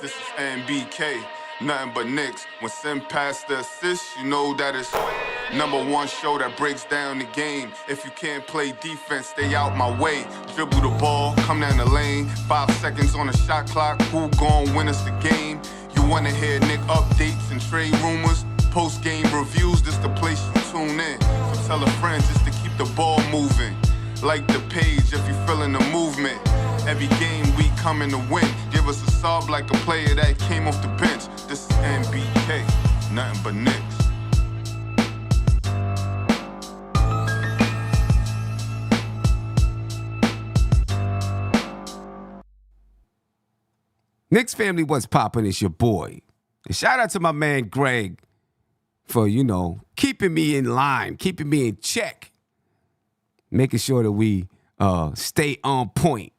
This is NBK, nothing but Knicks. When Sim pass the assist, you know that it's #1 show that breaks down the game. If you can't play defense, stay out my way. Dribble the ball, come down the lane. 5 seconds on the shot clock, who gon' win us the game? You wanna hear Nick updates and trade rumors? Postgame reviews, this the place you tune in. So tell a friend just to keep the ball moving. Like the page if you feeling the movement. Every game we coming to win. Give us a sub like a player that came off the bench. This is NBK, nothing but Knicks. Knicks family, what's poppin'? It's your boy. And shout out to my man Greg for, keeping me in line, keeping me in check, making sure that we stay on point.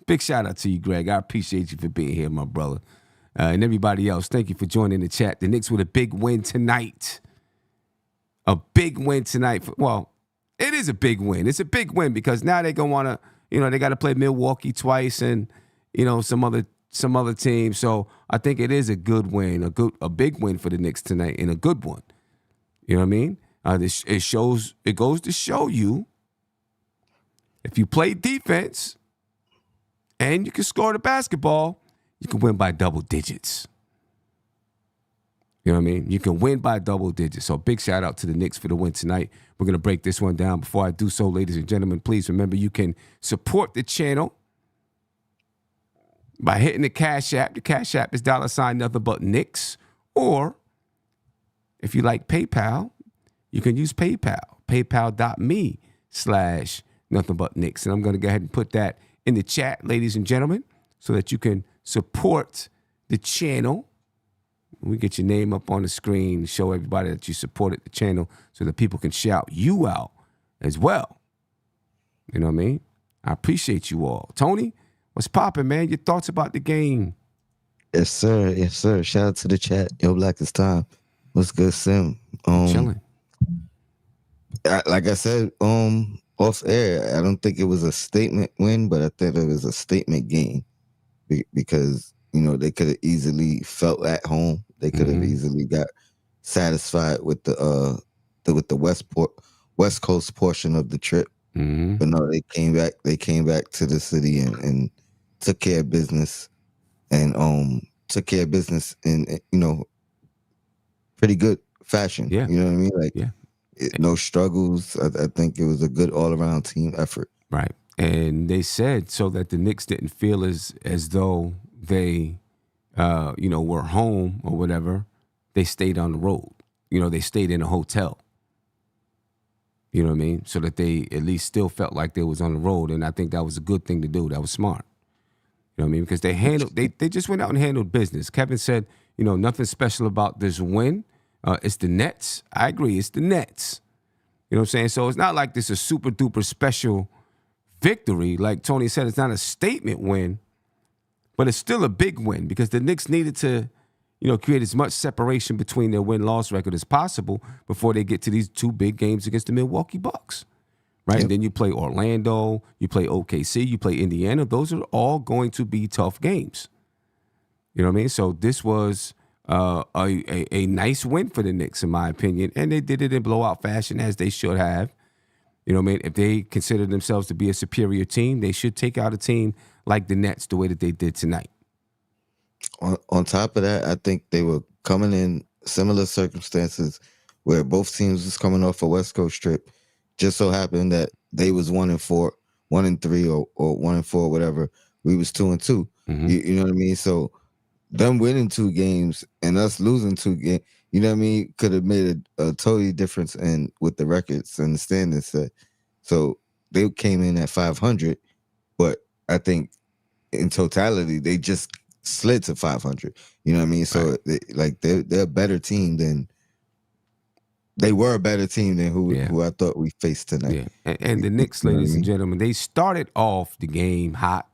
Big shout out to you, Greg. I appreciate you for being here, my brother. And everybody else, thank you for joining the chat. The Knicks with a big win tonight. A big win tonight. Well, it is a big win. It's a big win because now they're going to want to, they got to play Milwaukee twice and, some other team. So I think it is a good win, a big win for the Knicks tonight and a good one. You know what I mean? It goes to show you if you play defense and you can score the basketball, you can win by double digits. You know what I mean? You can win by double digits. So big shout out to the Knicks for the win tonight. We're going to break this one down. Before I do so, ladies and gentlemen, please remember you can support the channel by hitting the Cash App. The Cash App is $ nothing but Knicks. Or if you like PayPal, you can use PayPal. PayPal.me/nothing but Knicks. And I'm going to go ahead and put that in the chat, ladies and gentlemen, so that you can support the channel. We get your name up on the screen, show everybody that you supported the channel so that people can shout you out as well. You know what I mean? I appreciate you all. Tony, what's popping, man? Your thoughts about the game? Yes, sir. Yes, sir. Shout out to the chat. Yo, Black is time. What's good, Sim? Chilling. Like I said, off air, I don't think it was a statement win, but I think it was a statement game because they could have easily felt at home. They could have easily got satisfied with the West Coast portion of the trip. But no, they came back. They came back to the city and took care of business, and took care of business in pretty good fashion. Yeah. You know what I mean? No struggles. I think it was a good all around team effort. Right. And they said so that the Knicks didn't feel as though they were home or whatever. They stayed on the road. They stayed in a hotel. You know what I mean? So that they at least still felt like they was on the road. And I think that was a good thing to do. That was smart. You know what I mean? Because they just went out and handled business. Kevin said, nothing special about this win. It's the Nets. I agree. It's the Nets. You know what I'm saying? So it's not like this is a super duper special victory. Like Tony said, it's not a statement win, but it's still a big win because the Knicks needed to, create as much separation between their win-loss record as possible before they get to these 2 big games against the Milwaukee Bucks. Right? Yep. And then you play Orlando, you play OKC, you play Indiana. Those are all going to be tough games. You know what I mean? So this was a nice win for the Knicks, in my opinion. And they did it in blowout fashion, as they should have. You know what I mean? If they consider themselves to be a superior team, they should take out a team like the Nets the way that they did tonight. On top of that, I think they were coming in similar circumstances where both teams was coming off a West Coast trip. Just so happened that they was 1-4, 1-3, or 1-4, whatever. We was 2-2. You know what I mean? So them winning 2 games and us losing 2 games, you know what I mean, could have made a totally difference in with the records and the standings set. So they came in at 500, but I think in totality they just slid to 500. You know what I mean? So they're a better team than they were a better team than who I thought we faced tonight. Yeah. And the Knicks, ladies and gentlemen, they started off the game hot.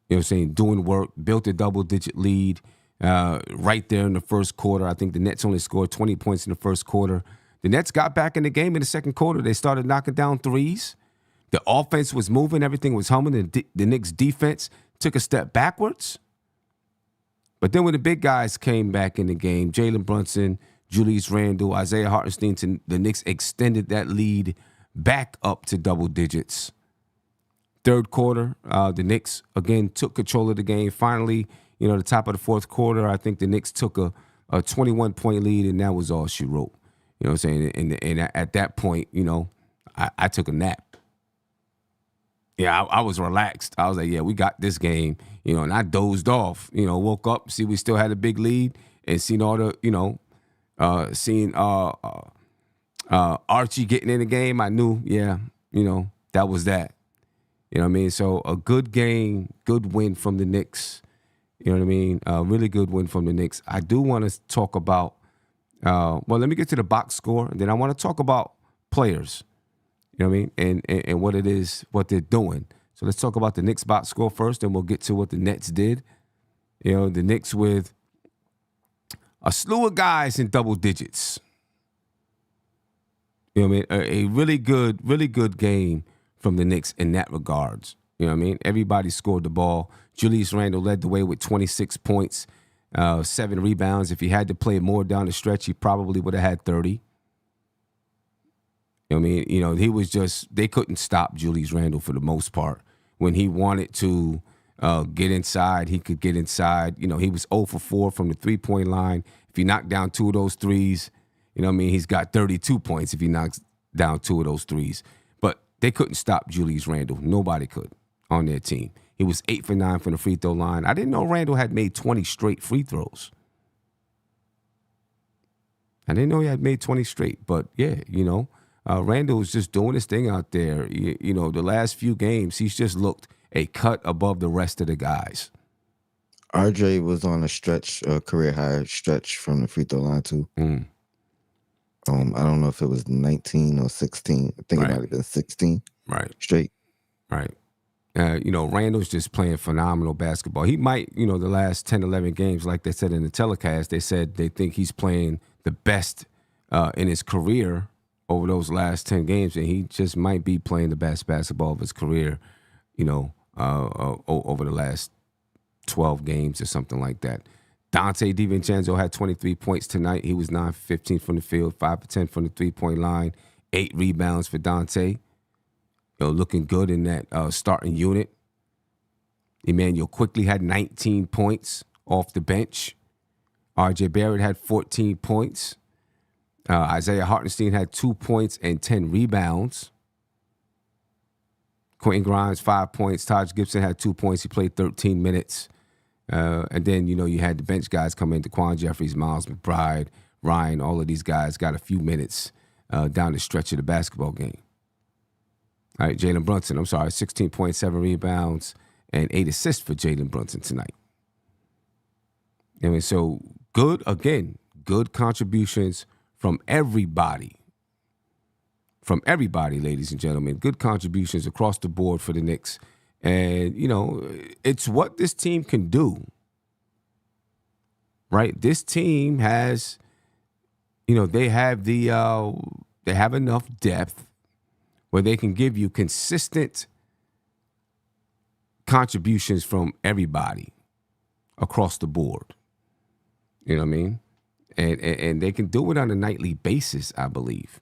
You know what I'm saying? Doing work, built a double-digit lead right there in the first quarter. I think the Nets only scored 20 points in the first quarter. The Nets got back in the game in the second quarter. They started knocking down threes. The offense was moving. Everything was humming. The Knicks' defense took a step backwards. But then when the big guys came back in the game, Jalen Brunson, Julius Randle, Isaiah Hartenstein, the Knicks extended that lead back up to double digits. Third quarter, the Knicks, again, took control of the game. Finally, the top of the fourth quarter, I think the Knicks took a 21-point lead, and that was all she wrote. You know what I'm saying? And at that point, I took a nap. Yeah, I was relaxed. I was like, yeah, we got this game, and I dozed off. Woke up, see we still had a big lead, and seen all the, seeing Archie getting in the game. I knew, that was that. You know what I mean? So a good game, good win from the Knicks. You know what I mean? A really good win from the Knicks. I do want to talk about, let me get to the box score, and then I want to talk about players. You know what I mean? And what it is, what they're doing. So let's talk about the Knicks box score first, and we'll get to what the Nets did. The Knicks with a slew of guys in double digits. You know what I mean? A really good game from the Knicks in that regards. You know what I mean? Everybody scored the ball. Julius Randle led the way with 26 points, 7 rebounds. If he had to play more down the stretch, he probably would have had 30. You know what I mean? He was they couldn't stop Julius Randle for the most part. When he wanted to get inside, he could get inside. He was 0 for 4 from the three-point line. If he knocked down 2 of those threes, he's got 32 points if he knocks down 2 of those threes. But they couldn't stop Julius Randle. Nobody could on their team. He was 8 for 9 from the free throw line. I didn't know Randle had made 20 straight free throws. I didn't know he had made 20 straight. But, yeah, Randle was just doing his thing out there. The last few games, he's just looked a cut above the rest of the guys. RJ was on a stretch, a career high stretch from the free throw line too. I don't know if it was 19 or 16. I think it might have been 16. Right. Straight. Right. Randle's just playing phenomenal basketball. He might, the last 10, 11 games, like they said in the telecast, they said they think he's playing the best in his career over those last 10 games, and he just might be playing the best basketball of his career, over the last 12 games or something like that. Dante DiVincenzo had 23 points tonight. He was 9 for 15 from the field, 5 for 10 from the three-point line, 8 rebounds for Dante. Looking good in that starting unit. Immanuel Quickley had 19 points off the bench. RJ Barrett had 14 points. Isaiah Hartenstein had 2 points and 10 rebounds. Quentin Grimes, 5 points. Taj Gibson had 2 points. He played 13 minutes. And then, you had the bench guys come in, DeQuan Jeffries, Miles McBride, Ryan, all of these guys got a few minutes down the stretch of the basketball game. All right, Jalen Brunson, 16.7 rebounds and 8 assists for Jalen Brunson tonight. So good contributions from everybody. From everybody, ladies and gentlemen. Good contributions across the board for the Knicks. And, it's what this team can do. Right? This team has, they have they have enough depth where they can give you consistent contributions from everybody across the board. You know what I mean? And they can do it on a nightly basis, I believe.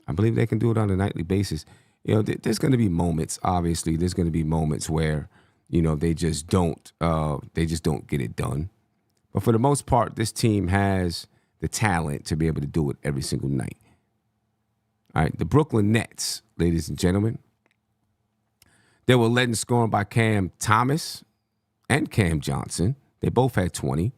I believe they can do it on a nightly basis. There's going to be moments, obviously, there's going to be moments where, they just don't get it done. But for the most part, this team has the talent to be able to do it every single night. All right, the Brooklyn Nets, ladies and gentlemen, they were led in scoring by Cam Thomas and Cam Johnson. They both had 20.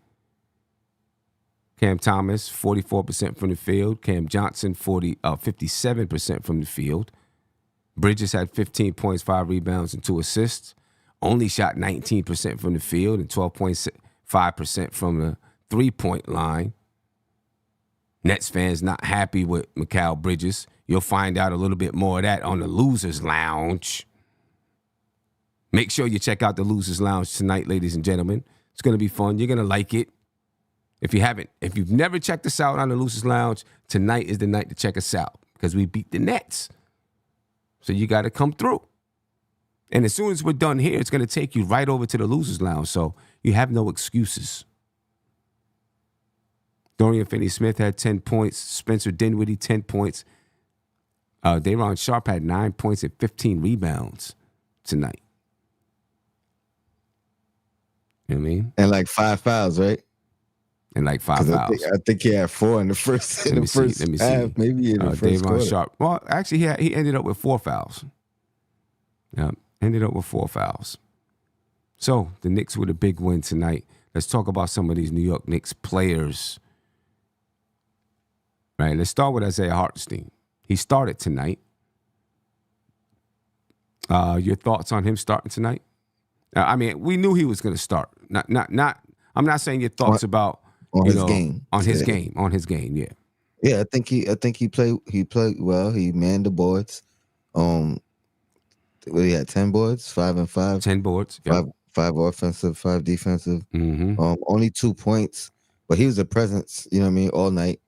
Cam Thomas, 44% from the field. Cam Johnson, 57% from the field. Bridges had 15 points, 5 rebounds, and 2 assists. Only shot 19% from the field and 12.5% from the three-point line. Nets fans not happy with Mikal Bridges. You'll find out a little bit more of that on the Losers Lounge. Make sure you check out the Losers Lounge tonight, ladies and gentlemen. It's going to be fun. You're going to like it. If you've never checked us out on the Losers Lounge, tonight is the night to check us out because we beat the Nets. So you got to come through. And as soon as we're done here, it's going to take you right over to the losers lounge. So you have no excuses. Dorian Finney-Smith had 10 points. Spencer Dinwiddie, 10 points. Day'Ron Sharpe had 9 points and 15 rebounds tonight. You know what I mean? And like 5 fouls, right? And like 5 fouls. I think he had 4 in the first Let me see. half, maybe in the first quarter. Sharpe. Well, actually, he ended up with 4 fouls. Yeah, ended up with 4 fouls. So the Knicks with a big win tonight. Let's talk about some of these New York Knicks players. Right. Let's start with Isaiah Hartenstein. He started tonight. Your thoughts on him starting tonight? I mean, we knew he was going to start. Not. I'm not saying your thoughts about his game. On his game. Yeah. Yeah, I think he played well. He manned the boards. He had 10 boards, 5 and 5. 10 boards. Yep. 5 offensive, 5 defensive. Mm-hmm. Only 2 points, but he was a presence. You know what I mean, all night.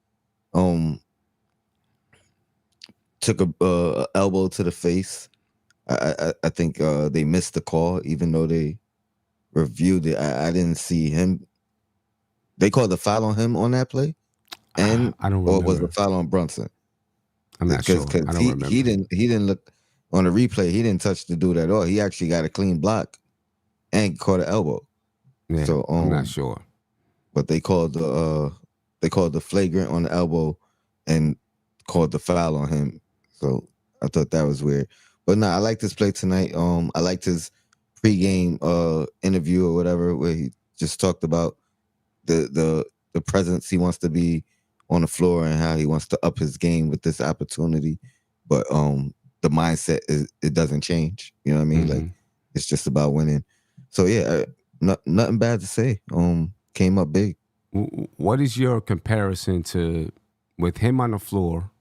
Took a elbow to the face. I think they missed the call, even though they reviewed it. I didn't see him. They called the foul on him on that play, and I don't remember. Or was the foul on Brunson? I'm not sure. I don't remember. He didn't look on the replay. He didn't touch the dude at all. He actually got a clean block and caught an elbow. Yeah, so I'm not sure. But they called the flagrant on the elbow and called the foul on him. So I thought that was weird. But no, I liked his play tonight. I liked his pregame interview or whatever, where he just talked about the presence he wants to be on the floor and how he wants to up his game with this opportunity. But the mindset it doesn't change. You know what I mean? Mm-hmm. Like it's just about winning. So yeah, nothing bad to say. Came up big. What is your comparison to with him on the floor?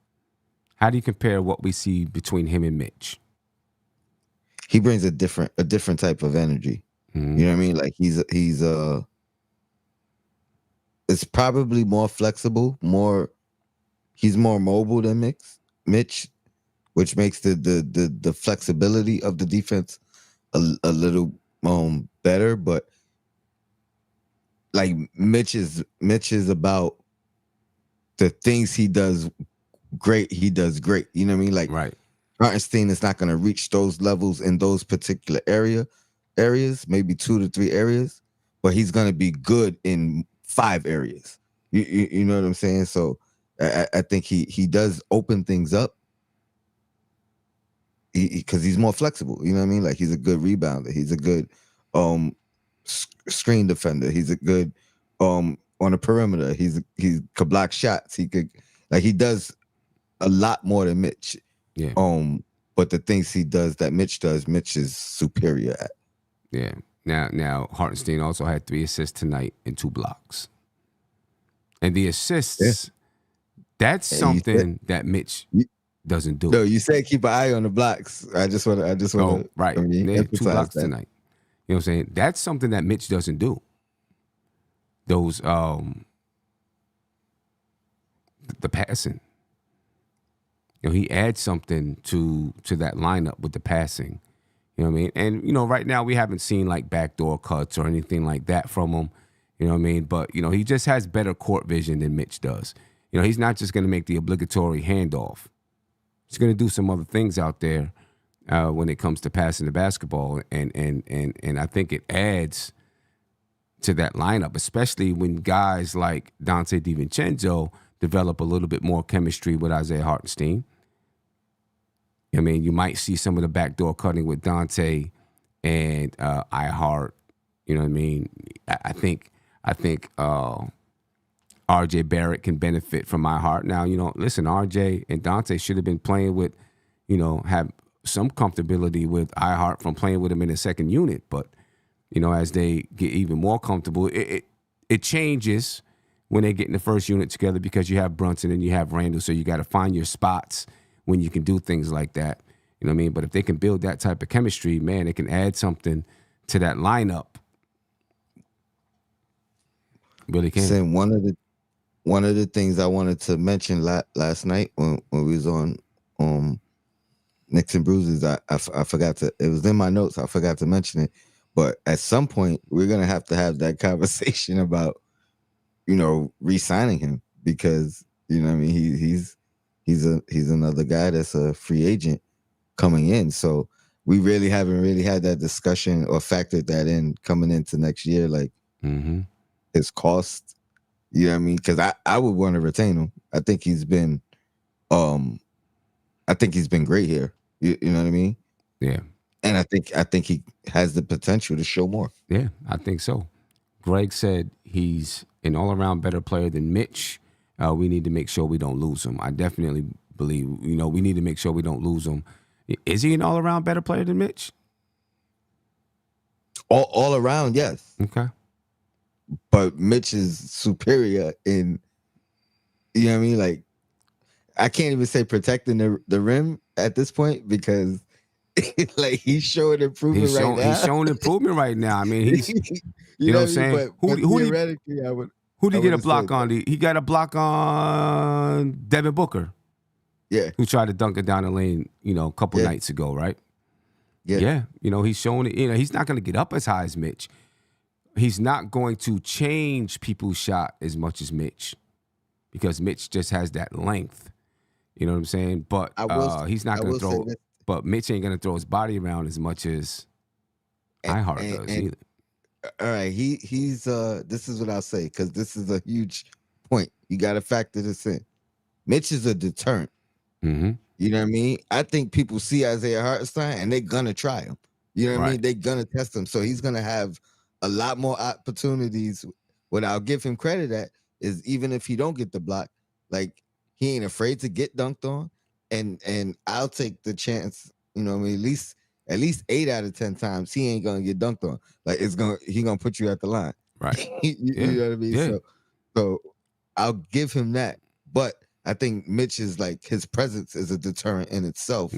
How do you compare what we see between him and Mitch? He brings a different type of energy. Mm-hmm. You know what I mean? Like he's it's probably more flexible, he's more mobile than Mitch, which makes the flexibility of the defense a little better. But like Mitch is about the things he does great. He does great. You know what I mean? Like right. Hartenstein is not going to reach those levels in those particular areas, maybe 2 to 3 areas, but he's going to be good in 5 areas. You know what I'm saying? So I think he does open things up because he's more flexible. You know what I mean? Like he's a good rebounder. He's a good screen defender. He's a good on the perimeter. He could block shots. He does a lot more than Mitch. Yeah. But the things he does that Mitch does, Mitch is superior at. Yeah. Now Hartenstein also had 3 assists tonight and 2 blocks. And the assists, that's something that Mitch doesn't do. No, you said keep an eye on the blocks. I just want to right. Yeah, 2 blocks that tonight. You know what I'm saying? That's something that Mitch doesn't do. Those the passing. You know, he adds something to that lineup with the passing. You know what I mean? And, right now we haven't seen like backdoor cuts or anything like that from him. You know what I mean? But, he just has better court vision than Mitch does. He's not just going to make the obligatory handoff. He's going to do some other things out there when it comes to passing the basketball. And I think it adds to that lineup, especially when guys like Dante DiVincenzo develop a little bit more chemistry with Isaiah Hartenstein. I mean, you might see some of the backdoor cutting with Dante and iHeart. You know what I mean? I think RJ Barrett can benefit from iHeart. Now, listen, RJ and Dante should have been playing with, have some comfortability with iHeart from playing with him in the second unit. But, as they get even more comfortable, it changes when they get in the first unit together because you have Brunson and you have Randle. So you got to find your spots when you can do things like that. You know what I mean? But if they can build that type of chemistry, man, it can add something to that lineup. Really can. Sam, one of the things I wanted to mention last night when we was on Knicks and bruises. I forgot to. It was in my notes. I forgot to mention it. But at some point, we're gonna have to have that conversation about re-signing him because I mean he's another guy that's a free agent coming in. So we really haven't really had that discussion or factored that in coming into next year, like his cost. You know what I mean? Because I would want to retain him. I think he's been great here. You know what I mean? Yeah. And I think he has the potential to show more. Yeah, I think so. Greg said he's an all-around better player than Mitch. We need to make sure we don't lose him. I definitely believe, we need to make sure we don't lose him. Is he an all-around better player than Mitch? All around, yes. Okay. But Mitch is superior in, you know what I mean? Like, I can't even say protecting the rim at this point because like he's showing improvement right now. He's showing improvement right now. I mean, he's you know what I'm saying? But theoretically, who did he get a block on? He got a block on Devin Booker. Yeah. Who tried to dunk it down the lane, a couple nights ago, right? Yeah. Yeah. He's showing it. He's not going to get up as high as Mitch. He's not going to change people's shot as much as Mitch because Mitch just has that length. You know what I'm saying? But he's not going to throw. But Mitch ain't going to throw his body around as much as iHeart does either. All right, he's this is what I'll say because this is a huge point. You got to factor this in. Mitch is a deterrent. Mm-hmm. You know what I mean? I think people see Isaiah Hartenstein and they're gonna try him. You know what I mean? They're gonna test him. So he's gonna have a lot more opportunities. What I'll give him credit at is even if he don't get the block, like he ain't afraid to get dunked on. And I'll take the chance, I mean, at least 8 out of 10 times he ain't gonna get dunked on. Like he gonna put you at the line. Right. You know what I mean? Yeah. So I'll give him that. But I think Mitch is like his presence is a deterrent in itself.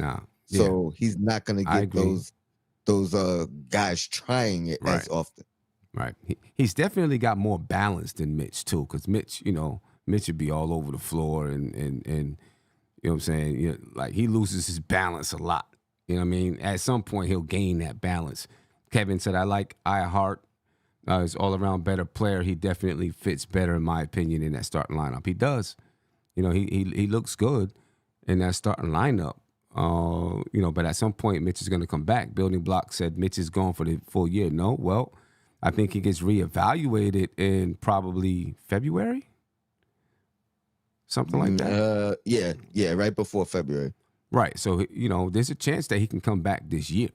So he's not gonna get those guys trying it as often. Right. He's definitely got more balance than Mitch too, because Mitch, Mitch would be all over the floor and you know what I'm saying? Like he loses his balance a lot. You know what I mean? At some point he'll gain that balance. Kevin said, I like iHeart. He's all around better player. He definitely fits better, in my opinion, in that starting lineup. He does. He looks good in that starting lineup. But at some point Mitch is going to come back. Building Block said Mitch is gone for the full year. No, well, I think he gets reevaluated in probably February. Something like that. Yeah, right before February. Right. So, there's a chance that he can come back this year.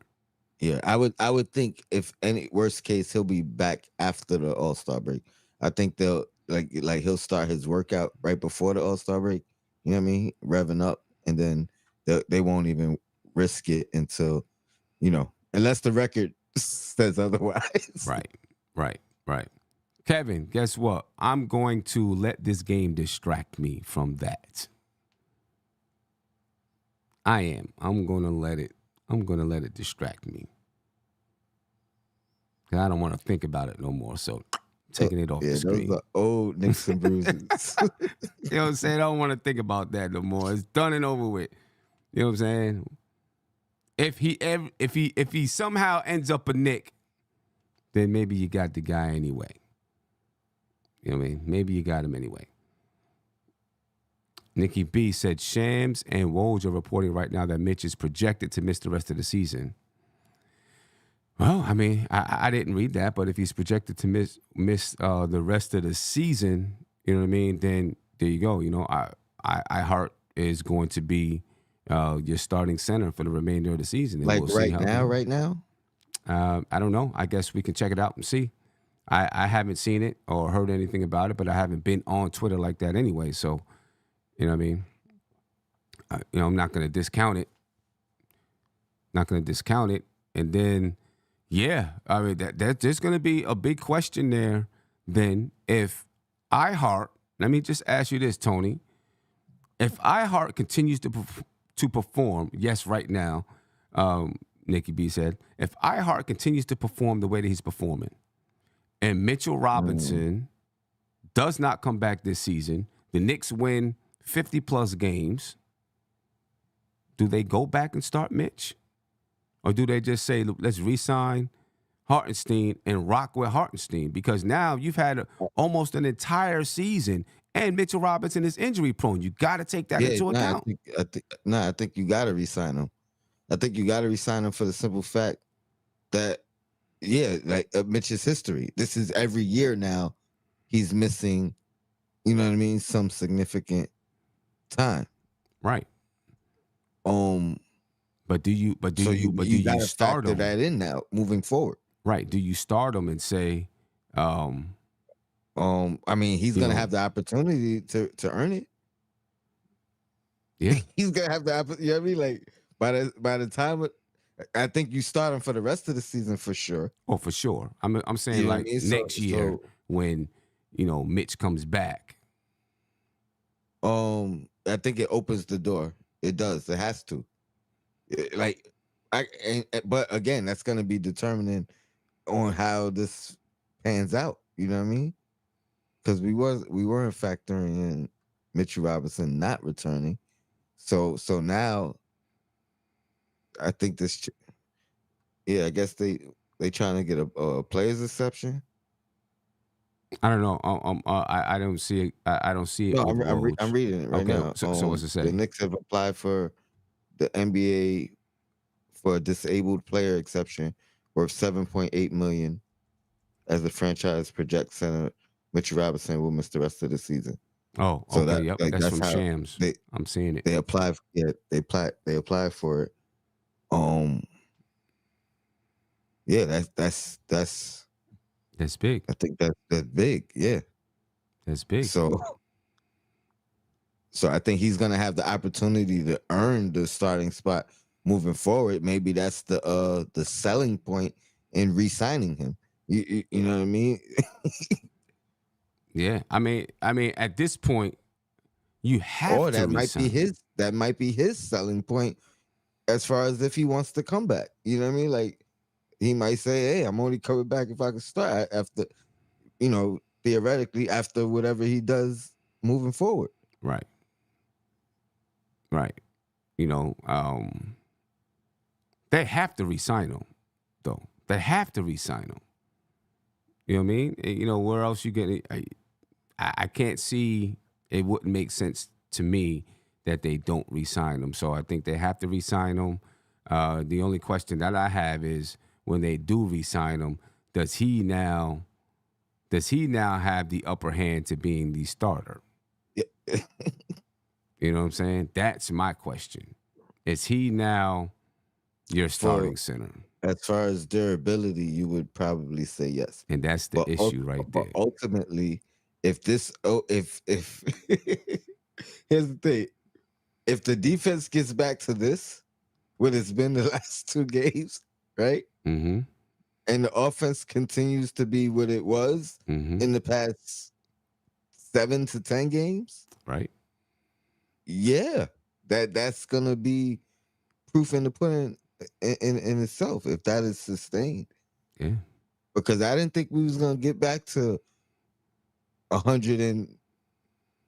Yeah, I would think if any worst case, he'll be back after the All-Star break. I think they'll like he'll start his workout right before the All-Star break. You know what I mean? Revving up, and then they won't even risk it until, unless the record says otherwise. Right. Kevin, guess what? I'm going to let this game distract me from that. I am. I'm going to let it distract me. I don't want to think about it no more. So taking it off the screen. Those are old Knicks and bruises. You know what I'm saying? I don't want to think about that no more. It's done and over with. You know what I'm saying? If he somehow ends up a Knick, then maybe you got the guy anyway. You know what I mean? Maybe you got him anyway. Nikki B said Shams and Woj are reporting right now that Mitch is projected to miss the rest of the season. Well, I mean, I didn't read that, but if he's projected to miss the rest of the season, you know what I mean? Then there you go. iHeart is going to be your starting center for the remainder of the season. And like we'll right now? I don't know. I guess we can check it out and see. I haven't seen it or heard anything about it, but I haven't been on Twitter like that anyway. So, you know what I mean? I'm not going to discount it. And then, yeah, I mean, there's going to be a big question there then if iHeart, let me just ask you this, Tony. If iHeart continues to perform, yes, right now, Nikki B said, if iHeart continues to perform the way that he's performing, and Mitchell Robinson does not come back this season, the Knicks win 50-plus games, do they go back and start Mitch? Or do they just say, look, let's re-sign Hartenstein and rock with Hartenstein? Because now you've had almost an entire season and Mitchell Robinson is injury prone. You got to take that into account. I think you got to re-sign him. I think you got to re-sign him for the simple fact that, like Mitch's history. This is every year now he's missing, you know what I mean, some significant time. Right. But do you start him? That in now moving forward. Right. Do you start him and say, I mean, he's gonna have the opportunity to earn it. Yeah. He's gonna have the, you know what I mean? Like by the time I think you start him for the rest of the season for sure. Oh, for sure. I'm saying like next year when, Mitch comes back. I think it opens the door. It does. It has to. But again, that's going to be determining on how this pans out. You know what I mean? Because we weren't factoring in Mitchell Robinson not returning. So now, I think this. Yeah, I guess they trying to get a player's exception. I don't know. I don't see it. I don't see it. No, I'm reading it right now. So what's it say? The Knicks have applied for the NBA for a disabled player exception worth $7.8 million, as the franchise projects center Mitchell Robinson will miss the rest of the season. Oh, so okay, that's from Shams. I'm seeing it. They applied. Yeah, they applied for it. Yeah, that's big. I think that's big. Yeah, that's big. So I think he's gonna have the opportunity to earn the starting spot moving forward. Maybe that's the selling point in re-signing him. You know what I mean? Yeah, I mean, at this point, you have to. That might be his selling point as far as if he wants to come back. You know what I mean? Like he might say, "Hey, I'm only coming back if I can start after, theoretically after whatever he does moving forward." Right. They have to re-sign him, though. They have to re-sign him. You know what I mean? Where else you get it? I can't see, it wouldn't make sense to me that they don't re-sign him. So I think they have to re-sign him. The only question that I have is when they do re-sign him, does he now have the upper hand to being the starter? You know what I'm saying? That's my question. Is he now your starting center? As far as durability, you would probably say yes. And that's the issue right there. But ultimately, if here's the thing. If the defense gets back to this, what it's been the last 2 games, right? Mm-hmm. And the offense continues to be what it was in the past 7 to 10 games, right? Yeah, that's gonna be proof in the pudding in itself if that is sustained. Yeah, because I didn't think we was gonna get back to 100 and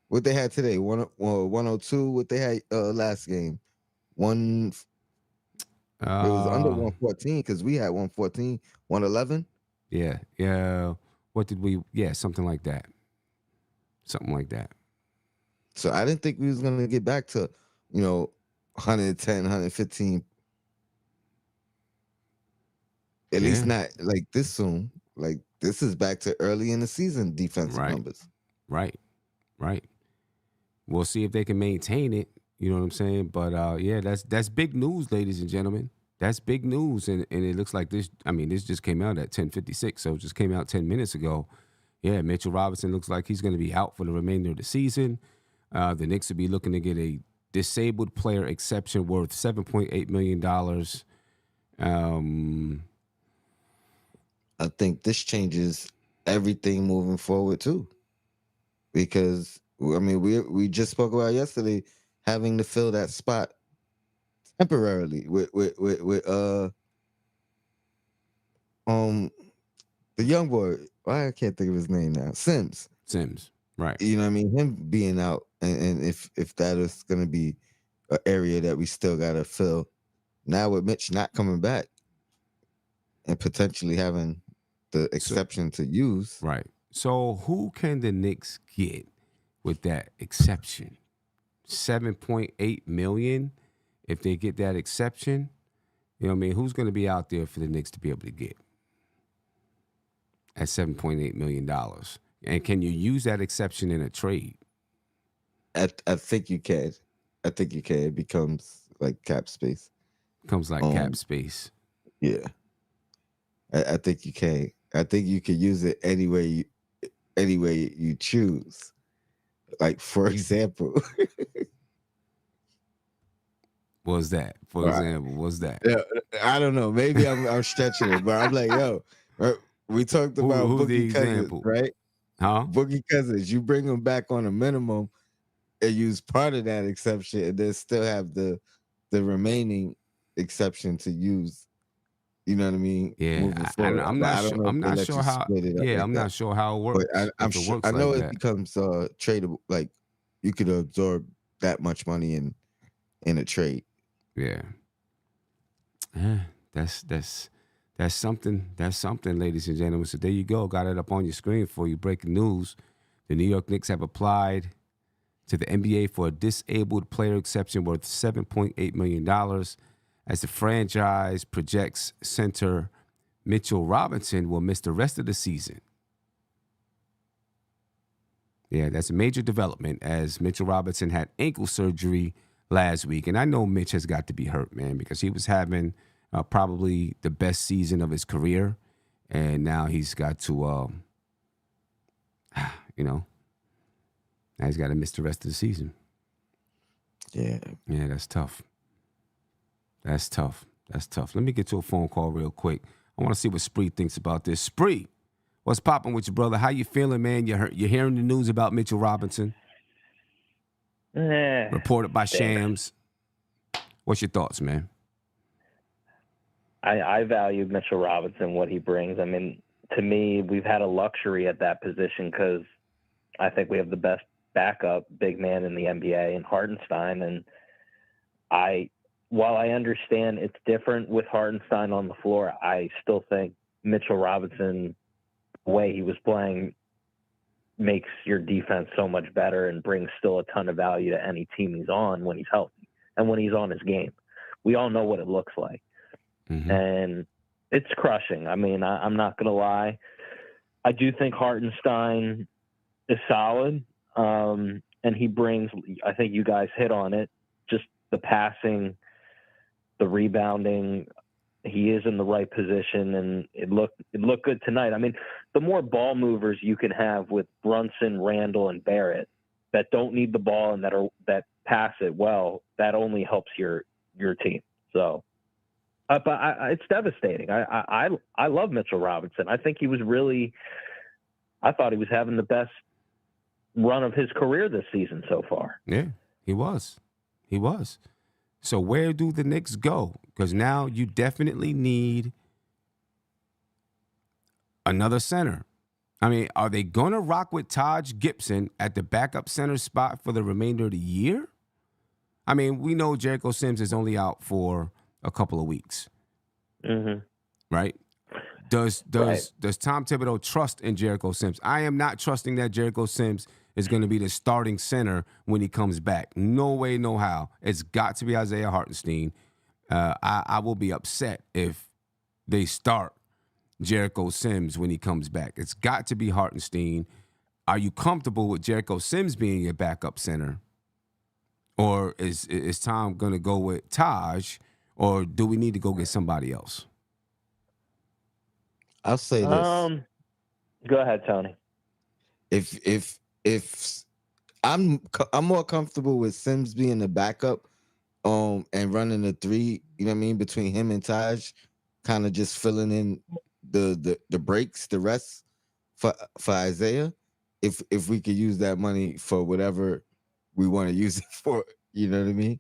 what they had today. 102. What they had last game. It was under 114 because we had 114, 111. Yeah. What did we? Yeah, something like that. So I didn't think we was gonna get back to 110, 115. At least not like this soon. Like this is back to early in the season defensive numbers. Right. We'll see if they can maintain it. You know what I'm saying? But yeah, that's big news, ladies and gentlemen. That's big news, and it looks like this. I mean, this just came out at 10:56, so it just came out 10 minutes ago. Yeah, Mitchell Robinson looks like he's going to be out for the remainder of the season. The Knicks will be looking to get a disabled player exception worth $7.8 million. I think this changes everything moving forward too, because I mean we just spoke about yesterday having to fill that spot temporarily with the young boy. I can't think of his name now. Sims, right? You know what I mean? Him being out, and if that is going to be an area that we still gotta fill. Now with Mitch not coming back and potentially having the So exception to use, right. So who can the Knicks get with that exception? 7.8 million if they get that exception. You know what I mean? Who's going to be out there for the Knicks to be able to get at $7.8 million? And can you use that exception in a trade? I think you can. I think you can. It becomes like cap space. Comes like cap space. Yeah. I think you can. I think you can use it any way you choose. Like for example, What's that? For right. example, what's that? Yeah, I don't know. Maybe I'm stretching it, but I'm like, yo, we talked about Who's the Boogie Cousins, example? right? Huh? Boogie Cousins, you bring him back on a minimum and use part of that exception, and then still have the remaining exception to use. You know what I mean? Moving Yeah, forward, I'm but not I don't sure. know if I'm they not let sure you how. split it up Yeah, like I'm that. not sure how it But works. I'm If it sure works I like know it that. becomes tradable. Like you could absorb that much money in a trade. Yeah. Yeah, that's something. That's something, ladies and gentlemen. So there you go. Got it up on your screen for you. Breaking news: the New York Knicks have applied to the NBA for a disabled player exception worth $7.8 million, as the franchise projects center Mitchell Robinson will miss the rest of the season. Yeah, that's a major development, as Mitchell Robinson had ankle surgery last week. And I know Mitch has got to be hurt, man, because he was having probably the best season of his career. And now he's got to, you know, now he's got to miss the rest of the season. Yeah. Yeah, that's tough. That's tough. That's tough. Let me get to a phone call real quick. I want to see what Spree thinks about this. Spree, what's popping with you, brother? How you feeling, man? You're hearing the news about Mitchell Robinson, reported by Stinks. Shams. What's your thoughts, man? I value Mitchell Robinson, what he brings. I mean, to me, we've had a luxury at that position because I think we have the best backup big man in the NBA in Hartenstein. And while I understand it's different with Hartenstein on the floor, I still think Mitchell Robinson, the way he was playing, makes your defense so much better and brings still a ton of value to any team he's on when he's healthy and when he's on his game. We all know what it looks like. Mm-hmm. And it's crushing. I mean, I'm not going to lie. I do think Hartenstein is solid. And he brings, I think you guys hit on it, just the passing, the rebounding. He is in the right position, and it looked good tonight. I mean, the more ball movers you can have with Brunson, Randle, and Barrett that don't need the ball and that pass it well, that only helps your team. So, but it's devastating. I love Mitchell Robinson. I think he was I thought he was having the best run of his career this season so far. Yeah, he was. He was. So where do the Knicks go? Because now you definitely need another center. I mean, are they going to rock with Taj Gibson at the backup center spot for the remainder of the year? I mean, we know Jericho Sims is only out for a couple of weeks. Mm-hmm. Right? Does Right. Tom Thibodeau trust in Jericho Sims? I am not trusting that Jericho Sims is going to be the starting center when he comes back. No way, no how. It's got to be Isaiah Hartenstein. I will be upset if they start Jericho Sims when he comes back. It's got to be Hartenstein. Are you comfortable with Jericho Sims being your backup center? Or is Tom going to go with Taj? Or do we need to go get somebody else? I'll say this. Go ahead, Tony. If I'm more comfortable with Sims being the backup, and running the three, you know what I mean, between him and Taj, kind of just filling in the breaks, the rest for Isaiah. If we could use that money for whatever we want to use it for, you know what I mean?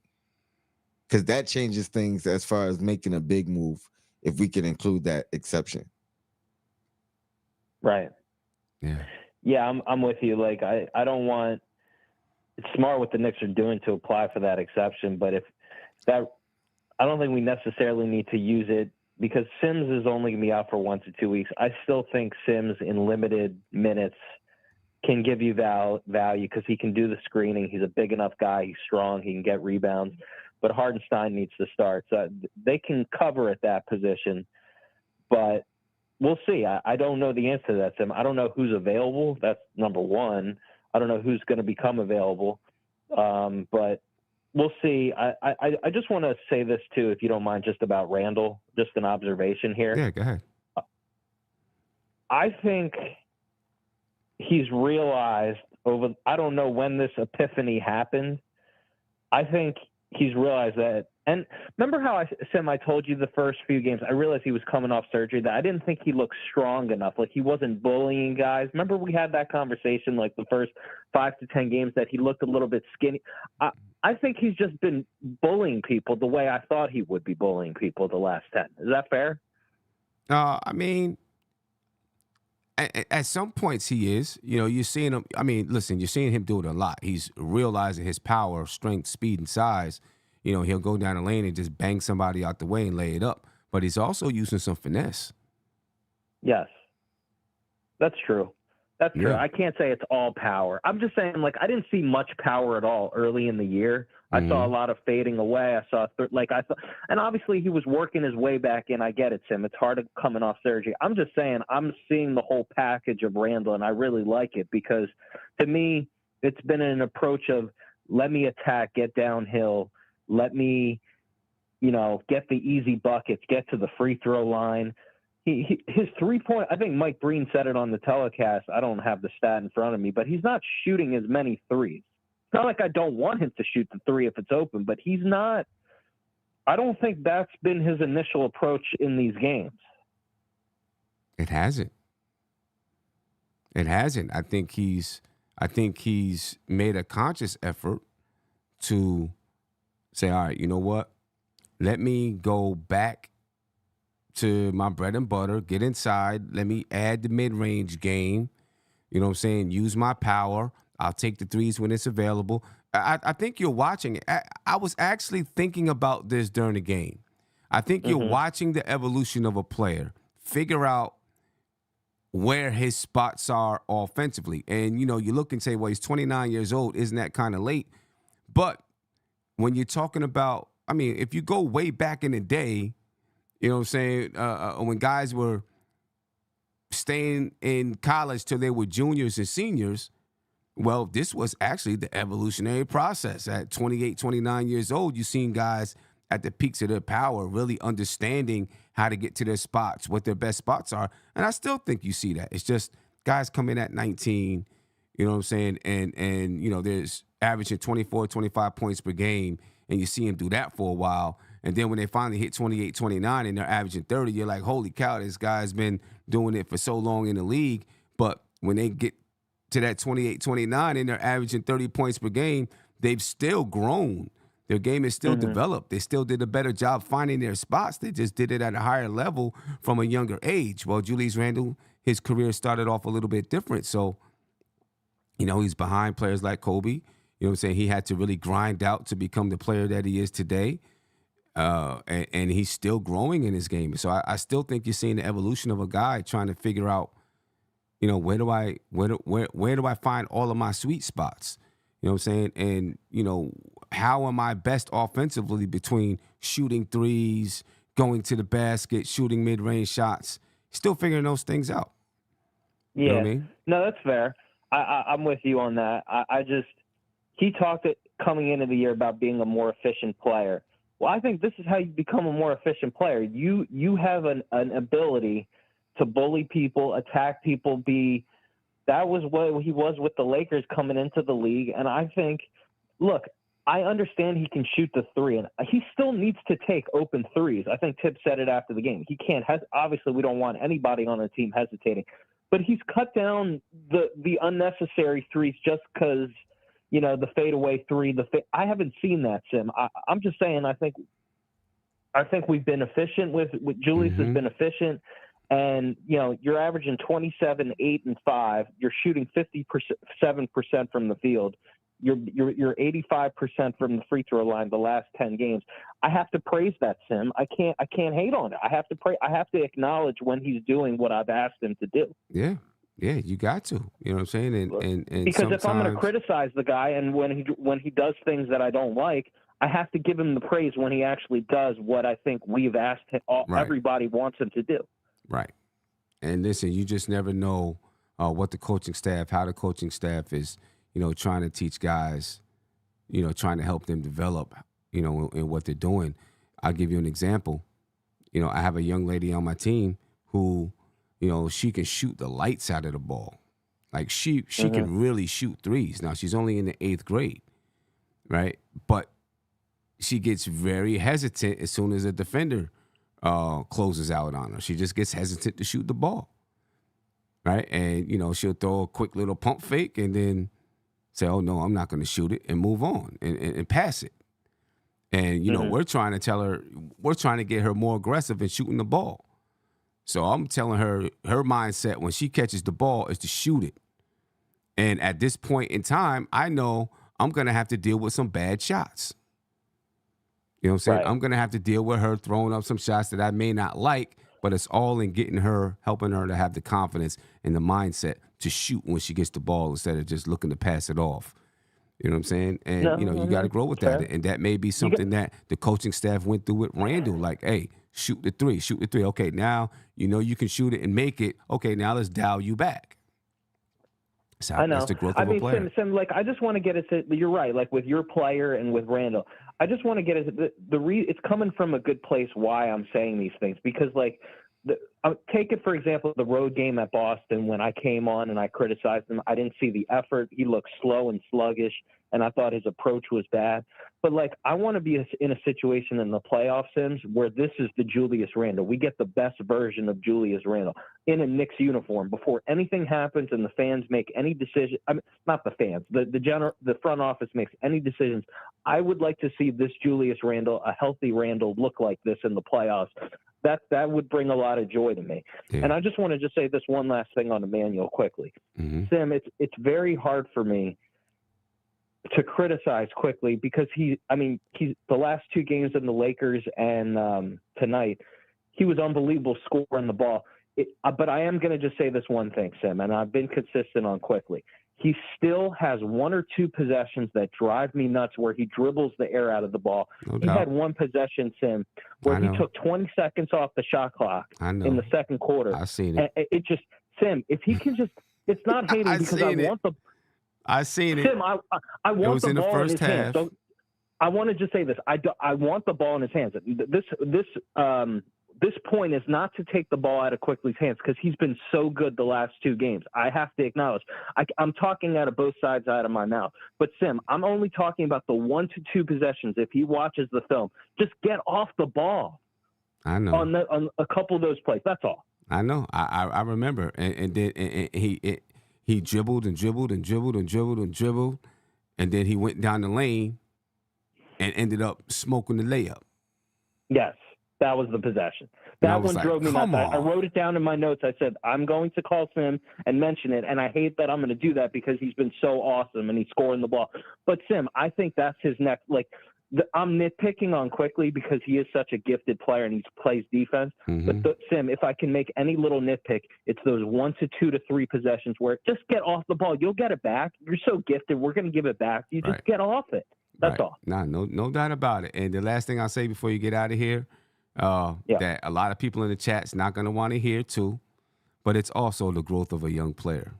Because that changes things as far as making a big move. If we can include that exception. Right. Yeah. Yeah, I'm with you. Like I don't want it's smart what the Knicks are doing to apply for that exception. But if that, I don't think we necessarily need to use it because Sims is only going to be out for 1 to 2 weeks. I still think Sims in limited minutes can give you value because he can do the screening. He's a big enough guy. He's strong. He can get rebounds. But Hartenstein needs to start. So they can cover at that position. But we'll see. I don't know the answer to that, Sim. I don't know who's available. That's number one. I don't know who's going to become available. But we'll see. I just want to say this, too, if you don't mind, just about Randle. Just an observation here. Yeah, go ahead. I think he's realized I don't know when this epiphany happened. I think he's realized that. And remember how I told you the first few games, I realized he was coming off surgery, that I didn't think he looked strong enough. Like he wasn't bullying guys. Remember we had that conversation like the first 5 to 10 games that he looked a little bit skinny. I think he's just been bullying people the way I thought he would be bullying people the last 10. Is that fair? I mean, at some points he is. You know, you're seeing him. I mean, listen, you're seeing him do it a lot. He's realizing his power, strength, speed, and size. You know, he'll go down the lane and just bang somebody out the way and lay it up. But he's also using some finesse. Yes, that's true. That's true. Yeah. I can't say it's all power. I'm just saying, like, I didn't see much power at all early in the year. I saw a lot of fading away. I saw, and obviously he was working his way back in. I get it, Tim. It's hard coming off surgery. I'm just saying, I'm seeing the whole package of Randle, and I really like it because, to me, it's been an approach of let me attack, get downhill, let me, get the easy buckets, get to the free throw line. His 3-point, I think Mike Breen said it on the telecast. I don't have the stat in front of me, but he's not shooting as many threes. It's not like I don't want him to shoot the three if it's open, but he's not. I don't think that's been his initial approach in these games. It hasn't. It hasn't. I think he's made a conscious effort to say, all right, you know what? Let me go back to my bread and butter, get inside. Let me add the mid-range game. You know what I'm saying? Use my power. I'll take the threes when it's available. I think you're watching it. I was actually thinking about this during the game. I think you're watching the evolution of a player, figure out where his spots are offensively. And, you look and say, well, he's 29 years old. Isn't that kind of late? But when you're talking about, I mean, if you go way back in the day, you know what I'm saying, when guys were staying in college till they were juniors and seniors, well, this was actually the evolutionary process. At 28, 29 years old, you've seen guys at the peaks of their power really understanding how to get to their spots, what their best spots are. And I still think you see that. It's just guys come in at 19, you know what I'm saying, and there's averaging 24, 25 points per game, and you see them do that for a while. And then when they finally hit 28, 29, and they're averaging 30, you're like, holy cow, this guy's been doing it for so long in the league. But when they get to that 28, 29, and they're averaging 30 points per game, they've still grown. Their game is still developed. They still did a better job finding their spots. They just did it at a higher level from a younger age. Well, Julius Randle, his career started off a little bit different. So, he's behind players like Kobe. You know what I'm saying? He had to really grind out to become the player that he is today. And he's still growing in his game. So I still think you're seeing the evolution of a guy trying to figure out, where do I find all of my sweet spots? You know what I'm saying? And, how am I best offensively between shooting threes, going to the basket, shooting mid-range shots, still figuring those things out. Yeah. You know what I mean? No, that's fair. I'm with you on that. He talked coming into the year about being a more efficient player. Well, I think this is how you become a more efficient player. You have an ability to bully people, attack people, that was what he was with the Lakers coming into the league. And I think, look, I understand he can shoot the three, and he still needs to take open threes. I think Tip said it after the game. He can't. Obviously, we don't want anybody on the team hesitating, but he's cut down the unnecessary threes just because, the fadeaway three. I haven't seen that, Sim. I'm just saying. I think we've been efficient with Julius has been efficient. And, you're averaging 27, 8, and 5. You're shooting 57% from the field. You're 85% from the free throw line the last 10 games. I have to praise that, Sim. I can't hate on it. I have to acknowledge when he's doing what I've asked him to do. Yeah. Yeah, you got to. You know what I'm saying? And because if I'm going to sometimes criticize the guy and when he does things that I don't like, I have to give him the praise when he actually does what I think we've asked him, Right. everybody wants him to do. Right. And listen, you just never know how the coaching staff is, trying to teach guys, trying to help them develop, in what they're doing. I'll give you an example. I have a young lady on my team who, she can shoot the lights out of the ball. Like she can really shoot threes. Now she's only in the 8th grade, right? But she gets very hesitant as soon as a defender closes out on her. She just gets hesitant to shoot the ball, right? And, she'll throw a quick little pump fake and then say, oh, no, I'm not going to shoot it, and move on and pass it. And, we're trying to get her more aggressive in shooting the ball. So I'm telling her mindset when she catches the ball is to shoot it. And at this point in time, I know I'm going to have to deal with some bad shots. You know what I'm saying? Right. I'm going to have to deal with her throwing up some shots that I may not like, but it's all in helping her to have the confidence and the mindset to shoot when she gets the ball instead of just looking to pass it off. You know what I'm saying? And, you got to grow with that. Fair. And that may be something that the coaching staff went through with Randle. Like, hey, shoot the three. Okay, now you can shoot it and make it. Okay, now let's dial you back. I know. That's the growth of a player. Sim, like, I just want to get it. You're right. Like with your player and with Randle, I just want to get it. It's coming from a good place. Why I'm saying these things, because like, take it for example, the road game at Boston when I came on and I criticized him. I didn't see the effort. He looked slow and sluggish, and I thought his approach was bad. But like, I want to be in a situation in the playoff, Sims, where this is the Julius Randle. We get the best version of Julius Randle in a Knicks uniform before anything happens and the fans make any decision. I mean, not the fans, the front office makes any decisions. I would like to see this Julius Randle, a healthy Randle, look like this in the playoffs. That would bring a lot of joy to me. Yeah. And I just want to just say this one last thing on Immanuel quickly. Mm-hmm. Sim, it's very hard for me to criticize Quickley because he's the last 2 games in the Lakers and tonight, he was unbelievable scoring the ball. But I am going to just say this one thing, Sim, and I've been consistent on Quickley. He still has 1 or 2 possessions that drive me nuts where he dribbles the air out of the ball. No doubt. He had one possession, Sim, where he took 20 seconds off the shot clock in the second quarter. I've seen it. And it just, Sim, if he can just, it's not hating because I've seen it. Tim, I want it was the in the ball first in his hands. half. So I want to just say this. I want the ball in his hands. This point is not to take the ball out of Quickley's hands because he's been so good the last 2 games. I have to acknowledge. I'm talking out of both sides out of my mouth. But, Sim, I'm only talking about the 1 to 2 possessions. If he watches the film, just get off the ball. I know. On a couple of those plays. That's all. I know. I remember. And then he dribbled and dribbled and dribbled and dribbled and dribbled, and then he went down the lane and ended up smoking the layup. Yes, that was the possession. That one drove me nuts. I wrote it down in my notes. I said, I'm going to call Sim and mention it, and I hate that I'm going to do that because he's been so awesome and he's scoring the ball. But, Sim, I think that's his next – like, I'm nitpicking on Quickley because he is such a gifted player and he plays defense. Mm-hmm. But Sim, if I can make any little nitpick, it's those 1 to 2 to 3 possessions where just get off the ball. You'll get it back. You're so gifted. We're going to give it back. You just get off it. That's all. No doubt about it. And the last thing I'll say before you get out of here, that a lot of people in the chat's not going to want to hear too, but it's also the growth of a young player.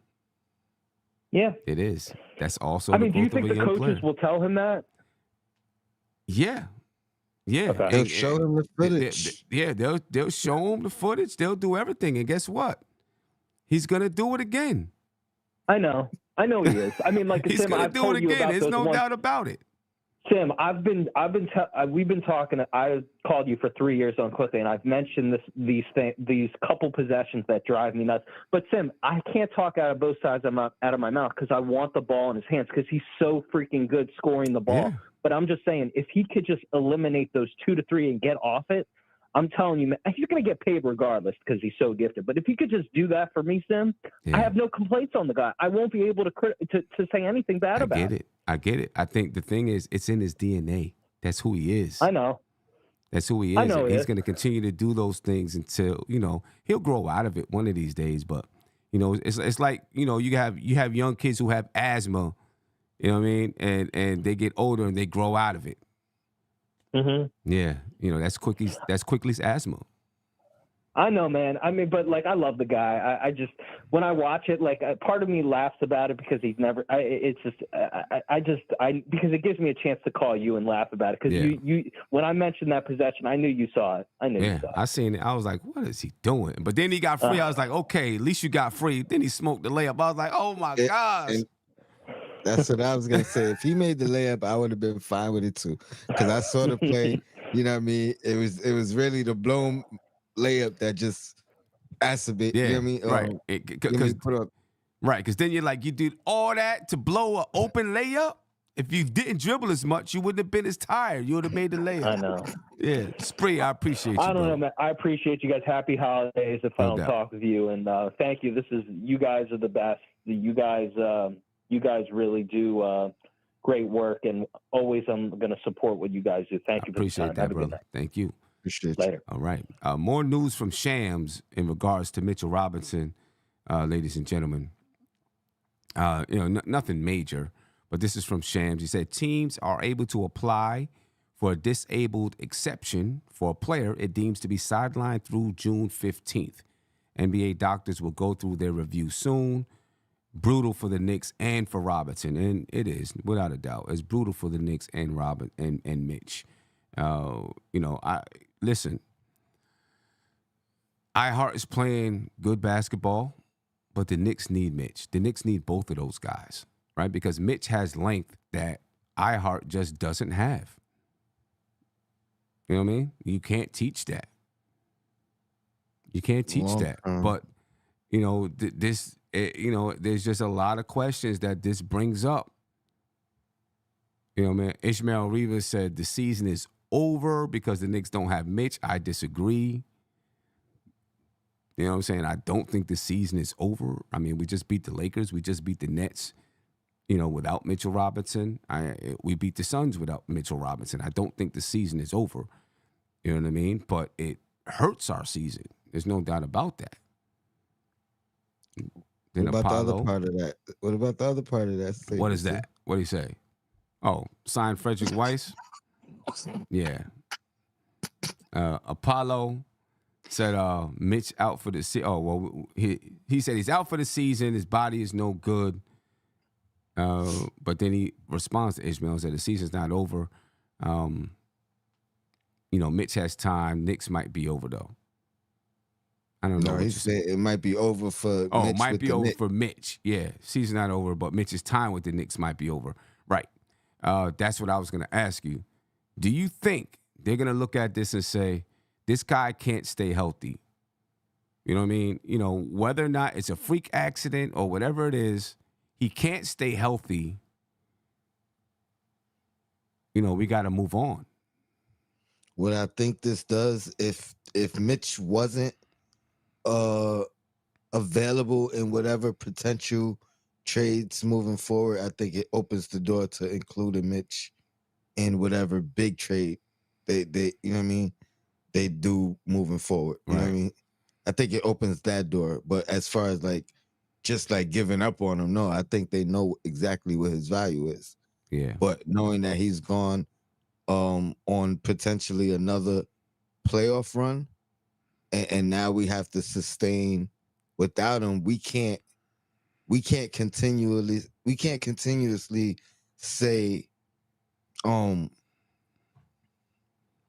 Yeah, it is. That's also. Do you think the coaches will tell him that? Yeah. Okay. They'll show him the footage. They'll show him the footage. They'll do everything, and guess what? He's gonna do it again. I know he is. I mean, like he's Tim, gonna I've do it again. There's no doubt about it. Tim, we've been talking. I called you for 3 years on Quickley, and I've mentioned these couple possessions that drive me nuts. But Tim, I can't talk out of both sides out of my mouth because I want the ball in his hands because he's so freaking good scoring the ball. Yeah. But I'm just saying, if he could just eliminate those 2 to 3 and get off it, I'm telling you, man, he's going to get paid regardless because he's so gifted. But if he could just do that for me, Sim, I have no complaints on the guy. I won't be able to say anything bad about it. I get it. I think the thing is, it's in his DNA. That's who he is. I know. That's who he is. I know and he's going to continue to do those things until, he'll grow out of it one of these days. But, it's like, you have young kids who have asthma, you know what I mean? And they get older and they grow out of it. Mm-hmm. Yeah. That's Quickley's asthma. I know, man. I mean, but like, I love the guy. I just, when I watch it, like, part of me laughs about it because he's never. Because it gives me a chance to call you and laugh about it. Because you, when I mentioned that possession, I knew you saw it. You saw it. I seen it. I was like, what is he doing? But then he got free. I was like, okay, at least you got free. Then he smoked the layup. I was like, oh my gosh. That's what I was gonna say. If he made the layup, I would have been fine with it too. Because I saw the play. You know what I mean? It was really the blown layup that just asked a bit. Yeah, you know what I mean? Right. Right, because then you're like, you did all that to blow an open layup? If you didn't dribble as much, you wouldn't have been as tired. You would have made the layup. I know. Yeah, Spree, I appreciate you. I don't know, man. I appreciate you guys. Happy holidays if I don't talk with you. And thank you. You guys are the best. You guys really do great work. And always I'm going to support what you guys do. Thank you for the time. Appreciate that, Have a good brother. night. Thank you. Appreciate Later. All right. More news from Shams in regards to Mitchell Robinson, ladies and gentlemen. Nothing major, but this is from Shams. He said teams are able to apply for a disabled exception for a player it deems to be sidelined through June 15th. NBA doctors will go through their review soon. Brutal for the Knicks and for Robinson, and it is without a doubt. It's brutal for the Knicks and Robin and Mitch. Listen. iHeart is playing good basketball, but the Knicks need Mitch. The Knicks need both of those guys, right? Because Mitch has length that iHeart just doesn't have. You know what I mean? You can't teach that. You can't teach that. But there's just a lot of questions that this brings up. Man, Ishmael Rivas said the season is over because the Knicks don't have Mitch. I disagree. You know what I'm saying? I don't think the season is over. I mean, we just beat the Lakers. We just beat the Nets, without Mitchell Robinson. We beat the Suns without Mitchell Robinson. I don't think the season is over. You know what I mean? But it hurts our season. There's no doubt about that. What about the other part of that? What about the other part of that statement? What is that? What do you say? Oh, sign Frederick Weiss? Yeah. Apollo said Mitch out for the season. Oh, well, he said he's out for the season. His body is no good. But then he responds to Ishmael and said the season's not over. Mitch has time. Knicks might be over, though. I don't know. No, he said it might be over for Oh, Mitch it might be over Knicks. for Mitch. Yeah, season's not over, but Mitch's time with the Knicks might be over. Right. That's what I was going to ask you. Do you think they're going to look at this and say, this guy can't stay healthy? You know what I mean? Whether or not it's a freak accident or whatever it is, he can't stay healthy. We got to move on. What I think this does, if Mitch wasn't available in whatever potential trades moving forward, I think it opens the door to including Mitch in whatever big trade they you know what I mean, they do moving forward. You know what I mean? I think it opens that door. But as far as just giving up on him, no, I think they know exactly what his value is. Yeah. But knowing that he's gone on potentially another playoff run, and now we have to sustain without him, we can't continuously say, all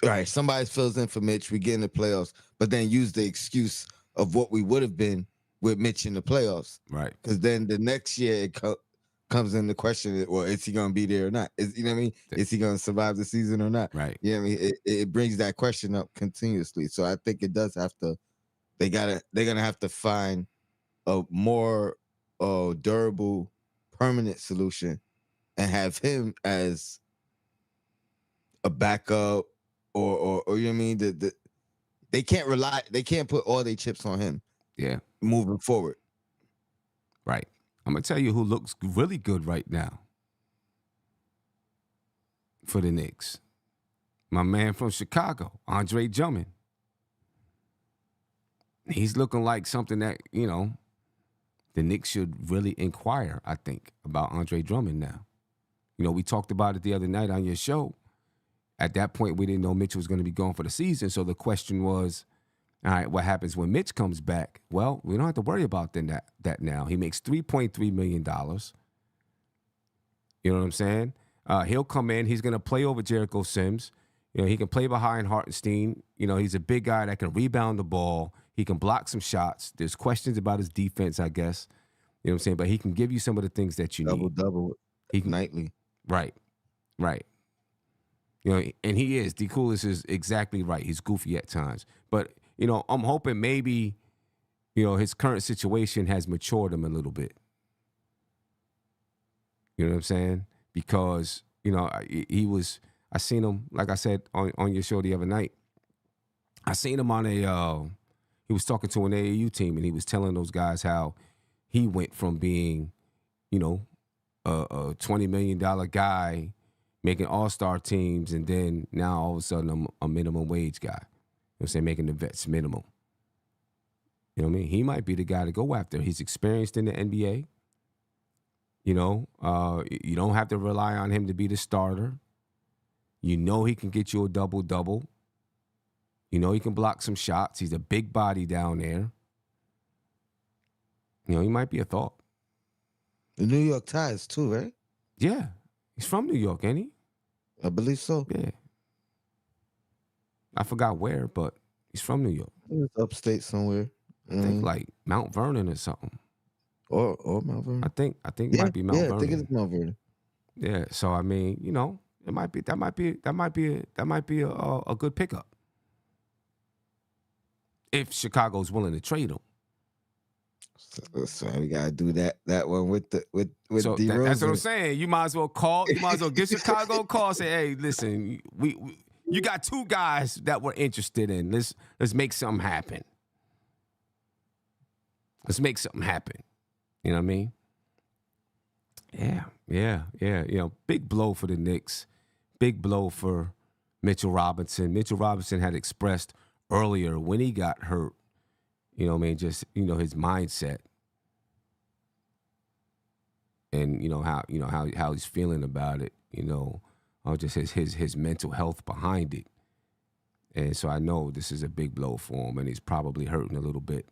right, somebody fills in for Mitch, we get in the playoffs, but then use the excuse of what we would have been with Mitch in the playoffs. Right. Because then the next year it comes into question, well, is he going to be there or not? You know what I mean? Is he going to survive the season or not? Right. You know what I mean? It brings that question up continuously. So I think it does have to, they're going to have to find a more durable, permanent solution and have him as a backup or you know what I mean? they can't put all their chips on him Yeah, moving forward. right. I'm gonna tell you who looks really good right now for the Knicks. My man from Chicago, Andre Drummond. He's looking like something that, the Knicks should really inquire, I think, about Andre Drummond now. We talked about it the other night on your show. At that point, we didn't know Mitch was going to be gone for the season. So the question was, all right, what happens when Mitch comes back? Well, we don't have to worry about that now. He makes $3.3 million. You know what I'm saying? He'll come in. He's going to play over Jericho Sims. He can play behind Hartenstein. He's a big guy that can rebound the ball. He can block some shots. There's questions about his defense, I guess. You know what I'm saying? But he can give you some of the things that you need. Double He can, nightly. Right. And he is. D. Coolest is exactly right. He's goofy at times. But, I'm hoping maybe, his current situation has matured him a little bit. You know what I'm saying? Because, I seen him, like I said on your show the other night. I seen him on he was talking to an AAU team, and he was telling those guys how he went from being, a $20 million guy making all-star teams, and then now all of a sudden I'm a minimum wage guy. You know what I'm saying? Making the vets minimum. You know what I mean? He might be the guy to go after. He's experienced in the NBA. You don't have to rely on him to be the starter. He can get you a double-double. He can block some shots. He's a big body down there. He might be a thought. The New York Times too, right? Yeah. He's from New York, ain't he? I believe so. Yeah. I forgot where, but he's from New York. It's upstate somewhere. I think like Mount Vernon or something. Or Mount Vernon. I think it might be Mount Vernon. I think it's Mount Vernon. Yeah. So I mean, it might be a good pickup if Chicago's willing to trade him. So we gotta do that one with So DeRozan. that's what I'm saying. You might as well call. You might as well give Chicago a call. Say, hey, listen, you got two guys that we're interested in. Let's make something happen. Let's make something happen. You know what I mean? Yeah. Big blow for the Knicks. Big blow for Mitchell Robinson. Mitchell Robinson had expressed earlier when he got hurt, just, his mindset and, how he's feeling about it, just his mental health behind it. And so I know this is a big blow for him, and he's probably hurting a little bit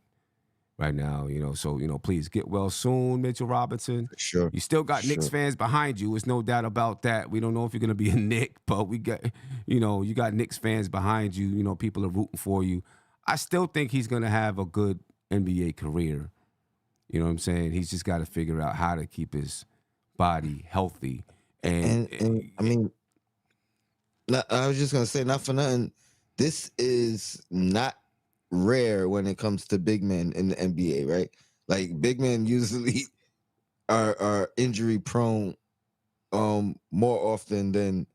right now, so, please get well soon, Mitchell Robinson. Sure. You still got Knicks fans behind you. There's no doubt about that. We don't know if you're going to be a Knick, but we got, you got Knicks fans behind you. People are rooting for you. I still think he's going to have a good NBA career. You know what I'm saying? He's just got to figure out how to keep his body healthy. And I mean, I was just going to say, not for nothing, this is not rare when it comes to big men in the NBA, right? Like big men usually are injury prone more often than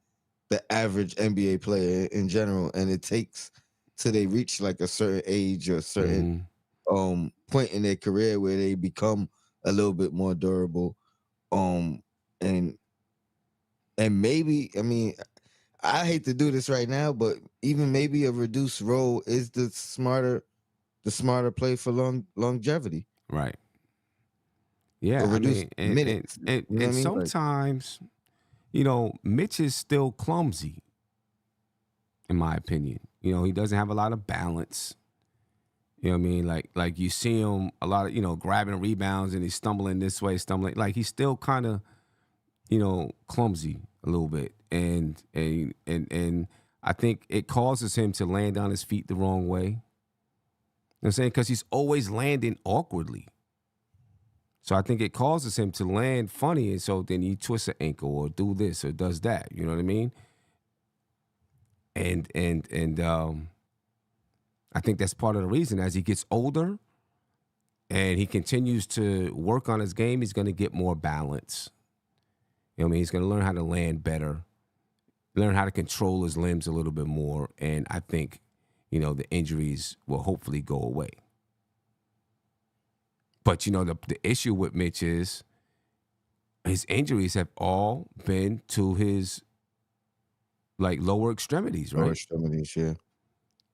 the average NBA player in general, and it takes till they reach like a certain age or a certain point in their career where they become a little bit more durable. And maybe, I mean, I hate to do this right now, but even maybe a reduced role is the smarter play for longevity. Right. Yeah. Minutes. And sometimes, Mitch is still clumsy, in my opinion. He doesn't have a lot of balance. You know what I mean? Like you see him a lot of, grabbing rebounds and he's stumbling this way, stumbling. Like he's still kind of, clumsy a little bit. And I think it causes him to land on his feet the wrong way. You know what I'm saying? Because he's always landing awkwardly. So I think it causes him to land funny, and so then he twists an ankle or do this or does that. You know what I mean? And I think that's part of the reason. As he gets older and he continues to work on his game, he's going to get more balance. You know what I mean? He's going to learn how to land better, learn how to control his limbs a little bit more. And I think, the injuries will hopefully go away. But, the issue with Mitch is his injuries have all been to his, lower extremities, right? Lower extremities, yeah.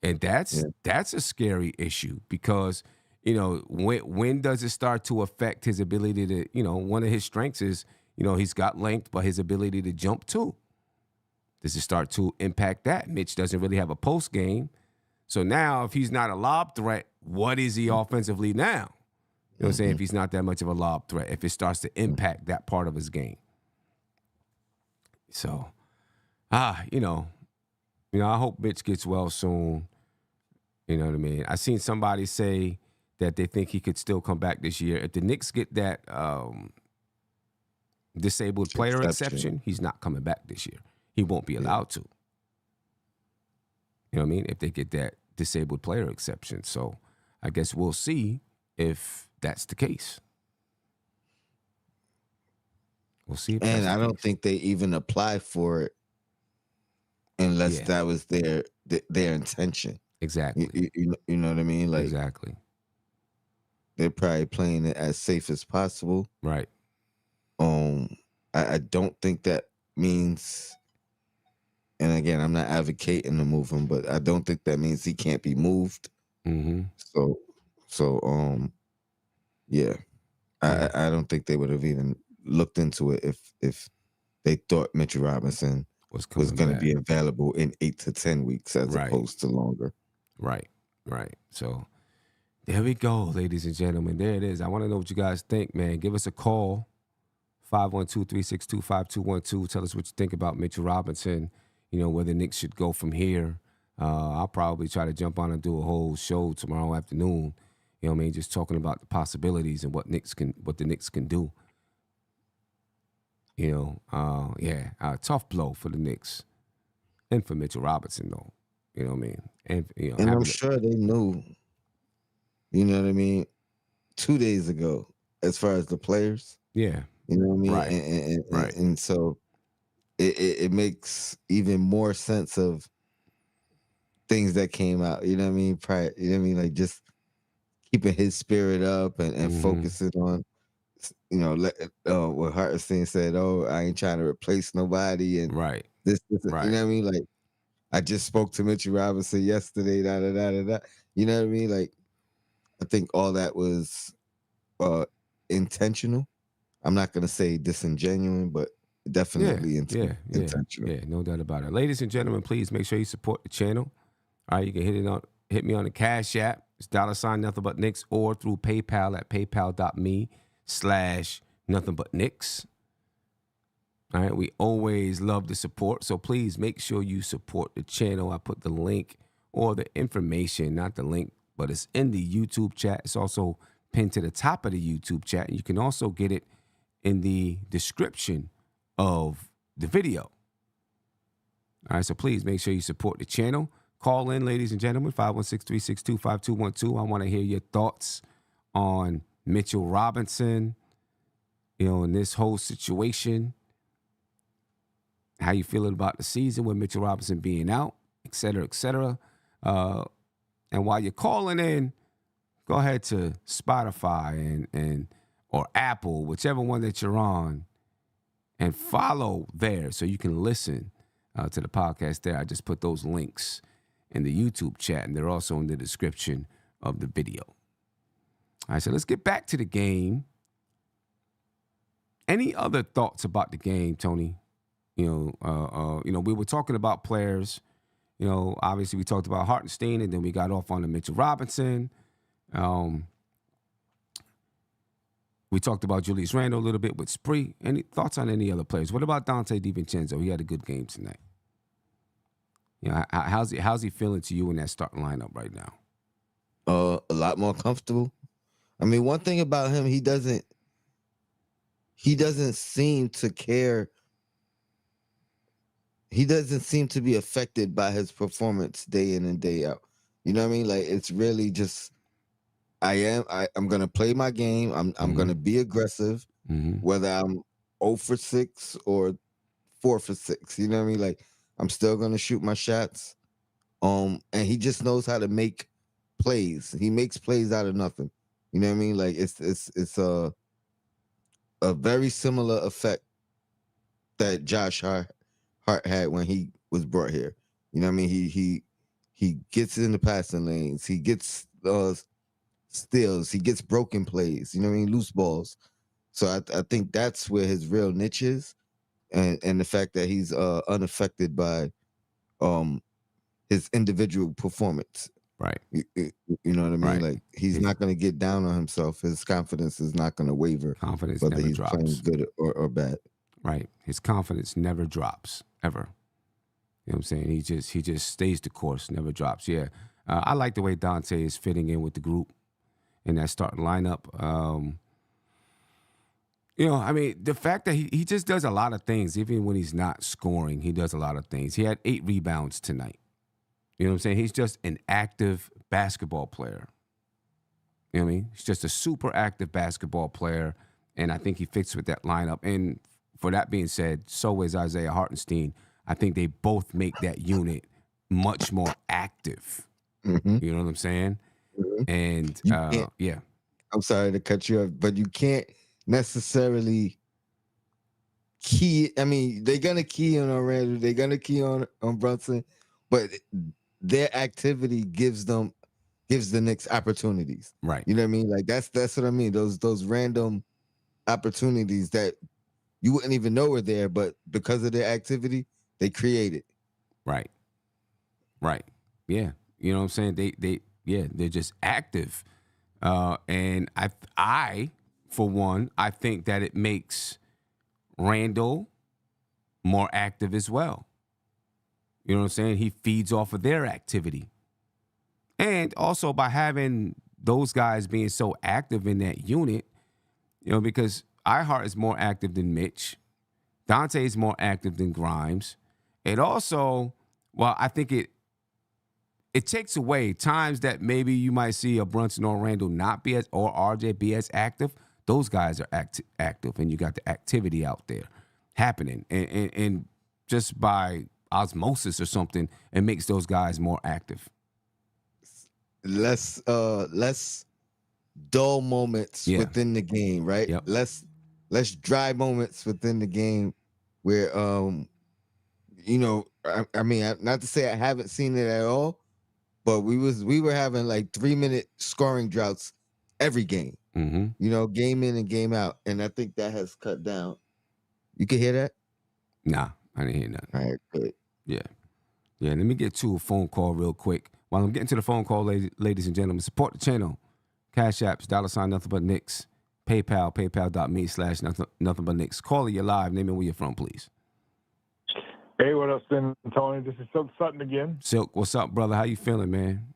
And that's a scary issue because, when does it start to affect his ability to, one of his strengths is, he's got length, but his ability to jump too. Does it start to impact that? Mitch doesn't really have a post game. So now if he's not a lob threat, what is he offensively now? You know what I'm saying? If he's not that much of a lob threat, if it starts to impact that part of his game. So, I hope Mitch gets well soon. You know what I mean? I seen somebody say that they think he could still come back this year. If the Knicks get that disabled player exception, he's not coming back this year. He won't be allowed to. You know what I mean? If they get that disabled player exception. So I guess we'll see if that's the case. We'll see if And I don't think they even apply for it unless that was their intention. Exactly. You know what I mean? Like, exactly. They're probably playing it as safe as possible. Right. I don't think that means, and again, I'm not advocating to move him, but I don't think that means he can't be moved. Mm-hmm. Yeah. I don't think they would have even looked into it if they thought Mitchell Robinson was going to be available in 8 to 10 weeks as opposed to longer. Right. So there we go, ladies and gentlemen. There it is. I want to know what you guys think, man. Give us a call, 512-362-5212. Tell us what you think about Mitchell Robinson, where the Knicks should go from here. I'll probably try to jump on and do a whole show tomorrow afternoon. You know what I mean? Just talking about the possibilities and what the Knicks can do. Tough blow for the Knicks and for Mitchell Robinson, though. You know what I mean? And I'm sure they knew, you know what I mean, 2 days ago, as far as the players. Yeah. You know what I mean? Right. And so it makes even more sense of things that came out. You know what I mean? Prior, you know what I mean? Like just keeping his spirit up and focusing on, what Hartenstein said, I ain't trying to replace nobody. And this you know what I mean? Like, I just spoke to Mitchell Robinson yesterday, da. You know what I mean? Like, I think all that was intentional. I'm not going to say disingenuous, but definitely intentional. Yeah, no doubt about it. Ladies and gentlemen, please make sure you support the channel. All right, you can hit me on the Cash App. It's $ nothing but Knicks, or through PayPal at paypal.me/nothingbutKnicks. All right, we always love the support, so please make sure you support the channel. I put the link or the information, not the link, but it's in the YouTube chat. It's also pinned to the top of the YouTube chat. You can also get it in the description of the video. All right, so please make sure you support the channel. Call in, ladies and gentlemen, 516-362-5212. I want to hear your thoughts on Mitchell Robinson, in this whole situation. How you feeling about the season with Mitchell Robinson being out, et cetera, et cetera. And while you're calling in, go ahead to Spotify and or Apple, whichever one that you're on, and follow there so you can listen to the podcast there. I just put those links in the YouTube chat, and they're also in the description of the video. All right, so let's get back to the game. Any other thoughts about the game, Tony? We were talking about players. Obviously we talked about Hartenstein, and then we got off on the Mitchell Robinson. We talked about Julius Randle a little bit with Spree. Any thoughts on any other players? What about Dante DiVincenzo? He had a good game tonight. How's he feeling to you in that starting lineup right now? A lot more comfortable. I mean, one thing about him, he doesn't seem to care. He doesn't seem to be affected by his performance day in and day out. You know what I mean? Like, it's really just, I'm going to play my game. I'm going to be aggressive, whether I'm 0 for 6 or 4 for 6. You know what I mean? Like, I'm still going to shoot my shots. And he just knows how to make plays. He makes plays out of nothing. You know what I mean? Like it's a very similar effect that Josh Hart had when he was brought here. You know what I mean? He gets in the passing lanes. He gets steals. He gets broken plays. You know what I mean? Loose balls. So I think that's where his real niche is, and the fact that he's unaffected by his individual performance. Right. You know what I mean? Right. Like he's not going to get down on himself. His confidence is not going to waver. Confidence whether never he's playing drops. good or bad. Right. His confidence never drops ever. You know what I'm saying? He just stays the course, never drops. Yeah. I like the way Dante is fitting in with the group in that starting lineup. I mean, the fact that he just does a lot of things, even when he's not scoring, he does a lot of things. He had 8 rebounds tonight. You know what I'm saying? He's just an active basketball player. You know what I mean? He's just a super active basketball player, and I think he fits with that lineup. And for that being said, so is Isaiah Hartenstein. I think they both make that unit much more active. Mm-hmm. You know what I'm saying? Mm-hmm. And yeah. I'm sorry to cut you off, but you can't necessarily key. I mean, they're gonna key on Randle, they're gonna key on Brunson, but their activity gives the Knicks opportunities. Right. You know what I mean? Like that's what I mean. Those random opportunities that you wouldn't even know were there, but because of their activity, they create it. Right. Right. Yeah. You know what I'm saying? They're just active. And I, for one, I think that it makes Randle more active as well. You know what I'm saying? He feeds off of their activity. And also by having those guys being so active in that unit, because iHeart is more active than Mitch. Dante is more active than Grimes. It also, I think it takes away times that maybe you might see a Brunson or Randle not be as, or RJ be as active. Those guys are active, and you got the activity out there happening. And just by osmosis or something, it makes those guys more active. Less dull moments within the game, right? Yep. Less dry moments within the game where I mean, not to say I haven't seen it at all, but we were having like 3-minute scoring droughts every game. Mm-hmm. Game in and game out, and I think that has cut down. You can hear that? Nah, I didn't hear nothing. All right, good. Yeah. Let me get to a phone call real quick. While I'm getting to the phone call, ladies and gentlemen, support the channel. Cash Apps, $ nothing but Knicks. PayPal, paypal.me/nothing but Knicks. Caller, you're live. Name and where you're from, please. Hey, what up, Sin Tony? This is Silk Sutton again. Silk, what's up, brother? How you feeling, man?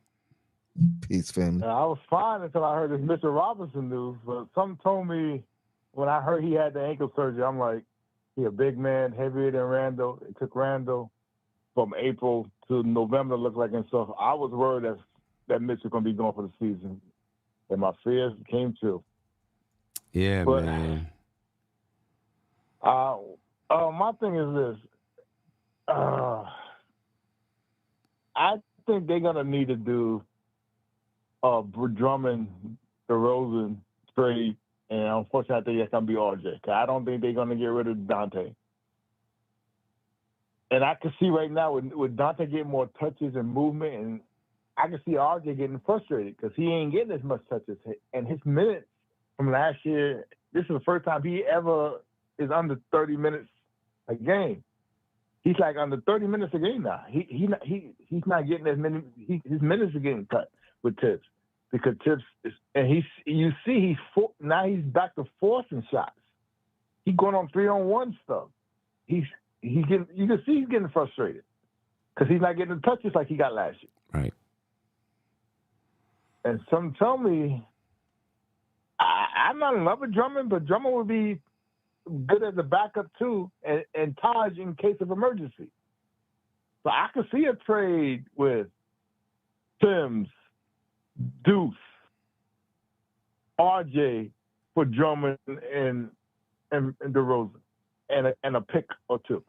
Peace, family. I was fine until I heard this Mr. Robinson news, but something told me when I heard he had the ankle surgery, I'm like, he a big man, heavier than Randle. It took Randle from April to November to look like himself. I was worried that Mitch was going to be gone for the season, and my fears came true. Yeah, but, man. My thing is this. I think they're going to need to do Drummond, DeRozan trade, and unfortunately, I think that's going to be RJ. Cause I don't think they're going to get rid of Dante. And I can see right now with Dante getting more touches and movement, and I can see RJ getting frustrated because he ain't getting as much touches. And his minutes from last year, this is the first time he ever is under 30 minutes a game. He's like under 30 minutes a game now. He's not getting as many. His minutes are getting cut with Tibbs because Tibbs is, and now he's back to forcing shots. He's going on 3-on-1 stuff. He's getting. You can see he's getting frustrated because he's not getting the touches like he got last year. Right. And some tell me I'm not in love with Drummond, but Drummond would be good as a backup too, and Taj in case of emergency. So I could see a trade with Sims, Deuce, RJ for Drummond and DeRozan, and a pick or two.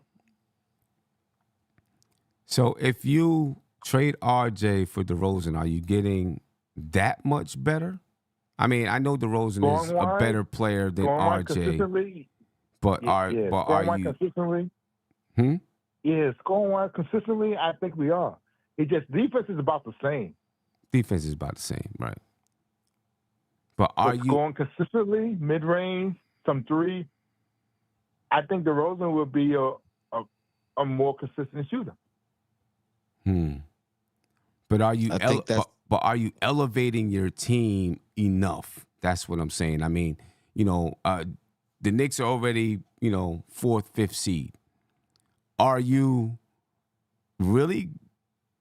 So if you trade RJ for DeRozan, are you getting that much better? I mean, I know DeRozan is a better player than RJ, but are you consistently? Hmm? Yeah, scoring-wise consistently, I think we are. It just defense is about the same. Defense is about the same, right? But are you scoring consistently, mid-range, some three? I think DeRozan will be a more consistent shooter. But are you but are you elevating your team enough? That's what I'm saying. I mean, the Knicks are already, 4th, 5th seed. Are you really,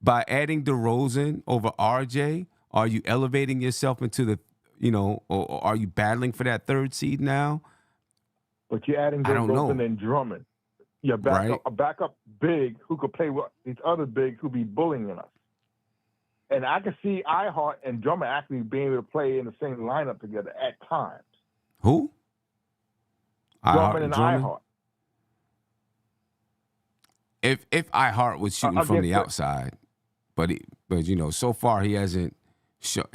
by adding DeRozan over RJ, are you elevating yourself into the, or are you battling for that 3rd seed now? But you're adding DeRozan and Drummond. You're a backup big who could play with these other bigs who be bullying us. And I can see Ihart and Drummond actually being able to play in the same lineup together at times. Who? Drummond and Ihart. If Ihart was shooting from the outside, but so far he hasn't.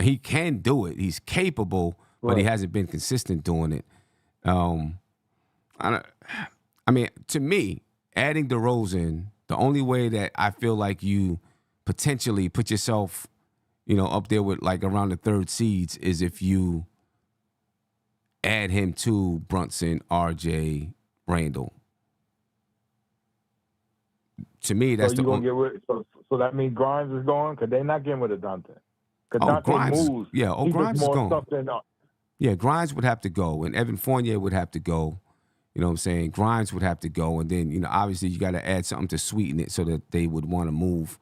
He can do it. He's capable, but he hasn't been consistent doing it. I mean, to me, adding DeRozan, the only way that I feel like you potentially put yourself, up there with like around the 3rd seeds is if you add him to Brunson, RJ, Randle. To me, that's so that means Grimes is going because they're not getting rid of Dante. Because Dante Grimes moves. Yeah, Grimes is going. Yeah, Grimes would have to go, and Evan Fournier would have to go. You know what I'm saying? Grimes would have to go, and then obviously you got to add something to sweeten it so that they would want to move,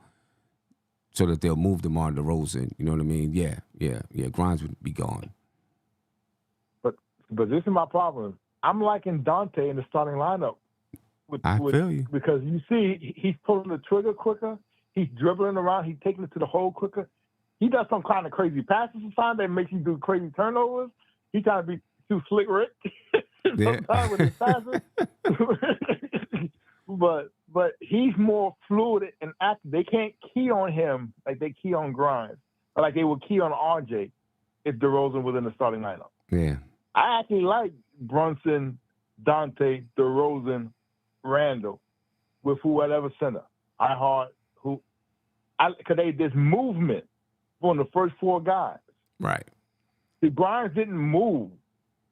so that they'll move them on DeRozan. You know what I mean? Yeah. Grimes would be gone. But this is my problem. I'm liking Dante in the starting lineup. I feel you. Because you see, he's pulling the trigger quicker. He's dribbling around. He's taking it to the hole quicker. He does some kind of crazy passes sometimes that makes you do crazy turnovers. He's trying to be too slick Rick sometimes with his passes. but he's more fluid and active. They can't key on him like they key on Grimes, or like they would key on RJ if DeRozan was in the starting lineup. Yeah. I actually like Brunson, Dante, DeRozan, Randle with whoever center. Because there's movement on the first 4 guys. Right. See, Grimes didn't move.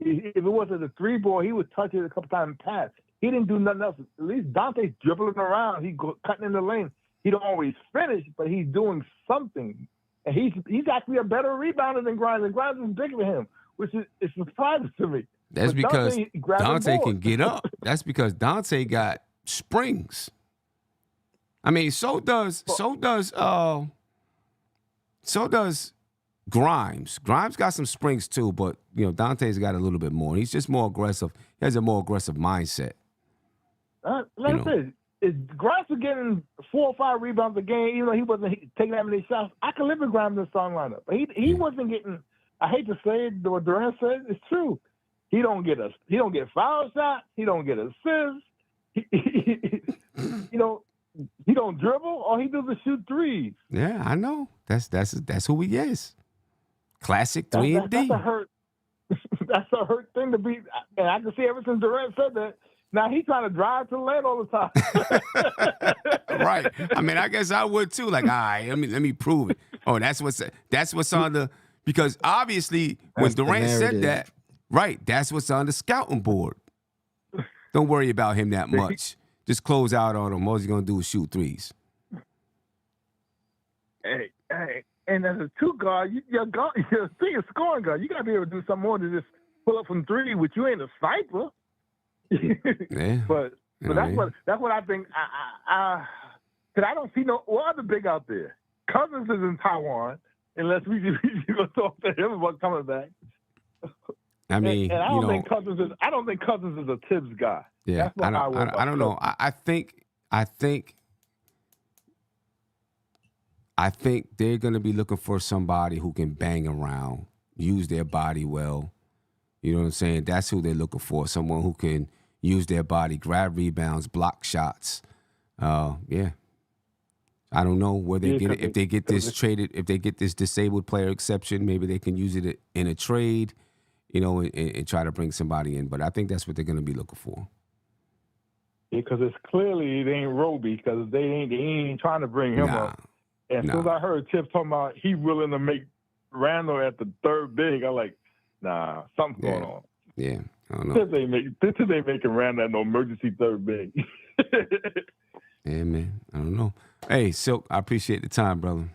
If it wasn't a 3-ball, he would touch it a couple times and pass. He didn't do nothing else. At least Dante's dribbling around. He's cutting in the lane. He don't always finish, but he's doing something. And he's actually a better rebounder than Grimes. And Grimes is bigger than him, which is surprising to me. That's because Dante can get up. That's because Dante got springs. I mean, so does Grimes. Grimes got some springs too, but Dante's got a little bit more. He's just more aggressive. He has a more aggressive mindset. Like I said, if Grimes was getting 4 or 5 rebounds a game, even though he wasn't taking that many shots, I could live with Grimes in the starting lineup. But he wasn't getting. I hate to say it, what Durant said, it's true. He don't get foul shots. He don't get assists. He don't dribble. All he does is shoot threes. Yeah, I know. That's who he is. Classic 3 and D. That's a hurt. That's a hurt thing to be. And I can see ever since Durant said that. Now he's trying to drive to the lane all the time. Right. I mean, I guess I would too. Like, all right, let me prove it. Oh, that's what's on the, because obviously when Durant said that, right, that's what's on the scouting board. Don't worry about him that much. Just close out on him. All he's gonna do is shoot threes. Hey, and as a 2 guard, you're a scoring guard. You gotta be able to do something more than just pull up from 3, which you ain't a sniper. Yeah. But that's what I think. Because I don't see no other big out there. Cousins is in Taiwan, unless we gonna talk to him about coming back. I mean, and I don't think Cousins is a Tibbs guy. Yeah, I don't know. I think they're going to be looking for somebody who can bang around, use their body well. You know what I'm saying? That's who they're looking for. Someone who can use their body, grab rebounds, block shots. Yeah. I don't know where they Yeah, get it. 'cause If they get they- this traded, if they get this disabled player exception, maybe they can use it in a trade, and try to bring somebody in. But I think that's what they're going to be looking for. because it's clearly it ain't Roby because they ain't trying to bring him Nah, up. And as soon as I heard Tiff talking about he willing to make Randall at the third big, I'm like, nah, something's going on. Yeah, I don't know. Tiff ain't making Randall at no emergency third big. Yeah, man, I don't know. Hey, Silk, I appreciate the time, brother.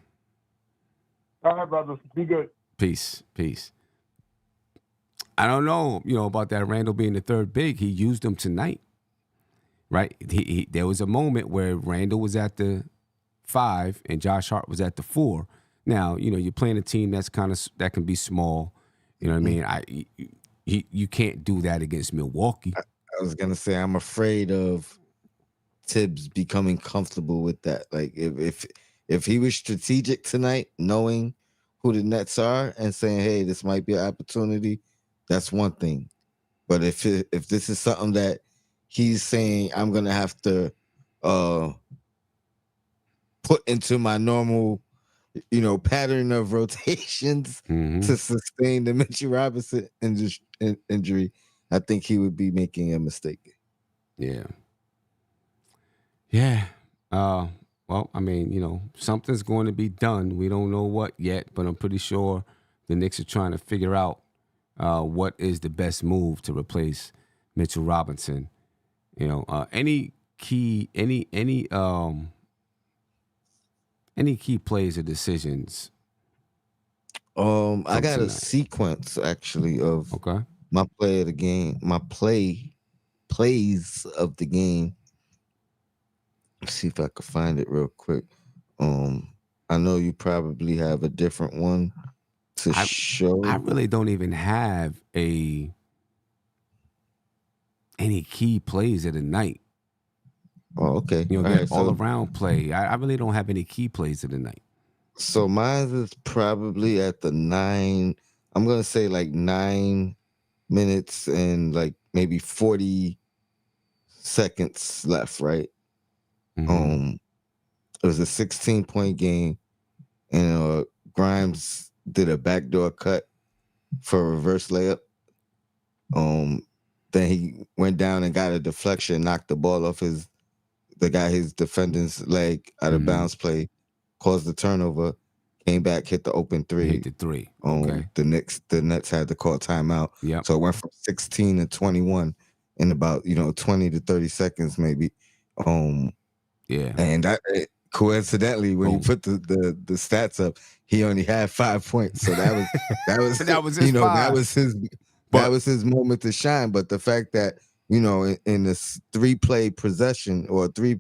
All right, brothers, be good. Peace. I don't know, about that Randall being the third big. He used him tonight, right? There was a moment where Randall was at the 5 and Josh Hart was at the 4. Now, you're playing a team that can be small. You know what I mean? You can't do that against Milwaukee. I was gonna say I'm afraid of Tibbs becoming comfortable with that. Like if he was strategic tonight, knowing who the Nets are and saying, "Hey, this might be an opportunity," that's one thing. But if this is something that he's saying, I'm gonna have to put into my normal, pattern of rotations to sustain the Mitchell Robinson injury, I think he would be making a mistake. Yeah. Well, I mean, something's going to be done. We don't know what yet, but I'm pretty sure the Knicks are trying to figure out what is the best move to replace Mitchell Robinson. Any key plays or decisions. I got tonight. a sequence actually of Okay. my play of the game, plays of the game. Let's see if I can find it real quick. I know you probably have a different one to show. I really don't even have any key plays of the night. Oh, okay. That all around play. I really don't have any key plays of the night. So mine is probably at the 9. I'm gonna say like 9 minutes and like maybe 40 seconds left, right? It was a 16-point game, and Grimes did a backdoor cut for a reverse layup. Then he went down and got a deflection, knocked the ball off his defender's leg out of bounds play, caused the turnover, came back, hit the open 3. Hit the 3. Okay. The Nets had to call timeout. Yeah. So it went from 16 to 21 in about 20 to 30 seconds maybe. Yeah. And that coincidentally, when you put the stats up, he only had 5 points. So that was that was his that was his moment to shine. But the fact that in this 3-play possession or 3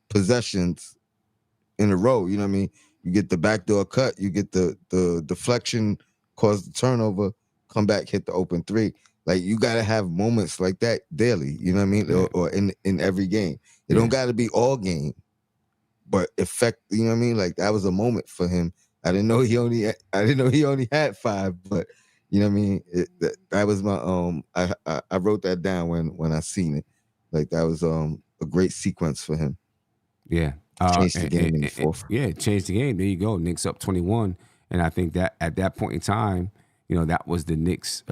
possessions in a row, you know what I mean? You get the backdoor cut, you get the deflection, cause the turnover, come back, hit the open 3. Like you gotta have moments like that daily, you know what I mean? Yeah. Or in every game. It don't gotta be all game, but you know what I mean? Like that was a moment for him. I didn't know he only had 5, but you know what I mean? That was my I wrote that down when I seen it. Like that was a great sequence for him. Yeah. Changed the game in the fourth. Yeah, changed the game. There you go. Knicks up 21. And I think that at that point in time, that was the Knicks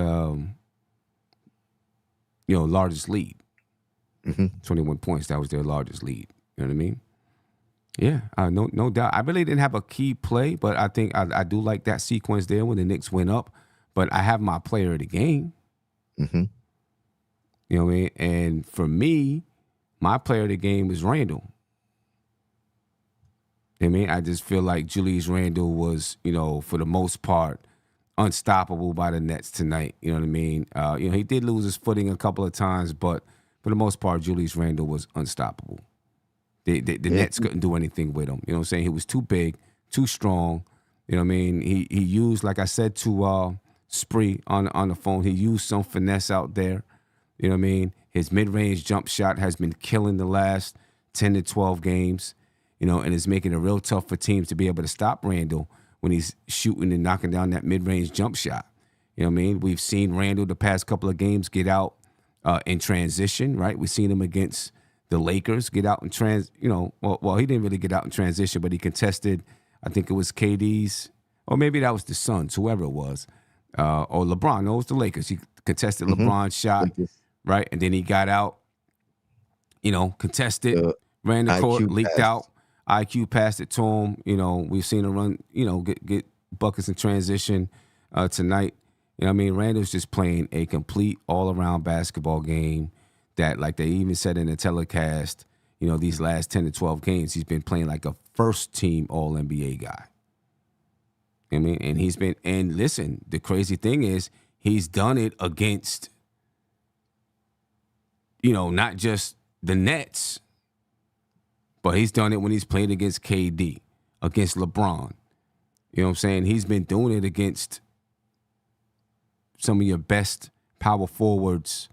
largest lead. 21 points. That was their largest lead. You know what I mean? Yeah, no doubt. I really didn't have a key play, but I think I do like that sequence there when the Knicks went up. But I have my player of the game. You know what I mean? And for me, my player of the game is Randle. I mean, I just feel like Julius Randle was, for the most part, unstoppable by the Nets tonight. You know what I mean? He did lose his footing a couple of times, but for the most part, Julius Randle was unstoppable. The Nets couldn't do anything with him. You know what I'm saying? He was too big, too strong. You know what I mean? He used, like I said to Spree on the phone, he used some finesse out there. You know what I mean? His mid-range jump shot has been killing the last 10 to 12 games, and it's making it real tough for teams to be able to stop Randle when he's shooting and knocking down that mid-range jump shot. You know what I mean? We've seen Randle the past couple of games get out in transition, right? We've seen him against the Lakers get out and well, he didn't really get out in transition, but he contested, I think it was KD's, or maybe that was the Suns, whoever it was, or LeBron. No, it was the Lakers. He contested LeBron's shot, right? And then he got out, contested, ran the court, IQ leaked pass. out. IQ passed it to him. We've seen him run, get buckets in transition tonight. Randle's just playing a complete all-around basketball game that, like they even said in the telecast, these last 10 to 12 games, he's been playing like a first-team All-NBA guy. And listen, the crazy thing is he's done it against, not just the Nets, but he's done it when he's played against KD, against LeBron. You know what I'm saying? He's been doing it against some of your best power forwards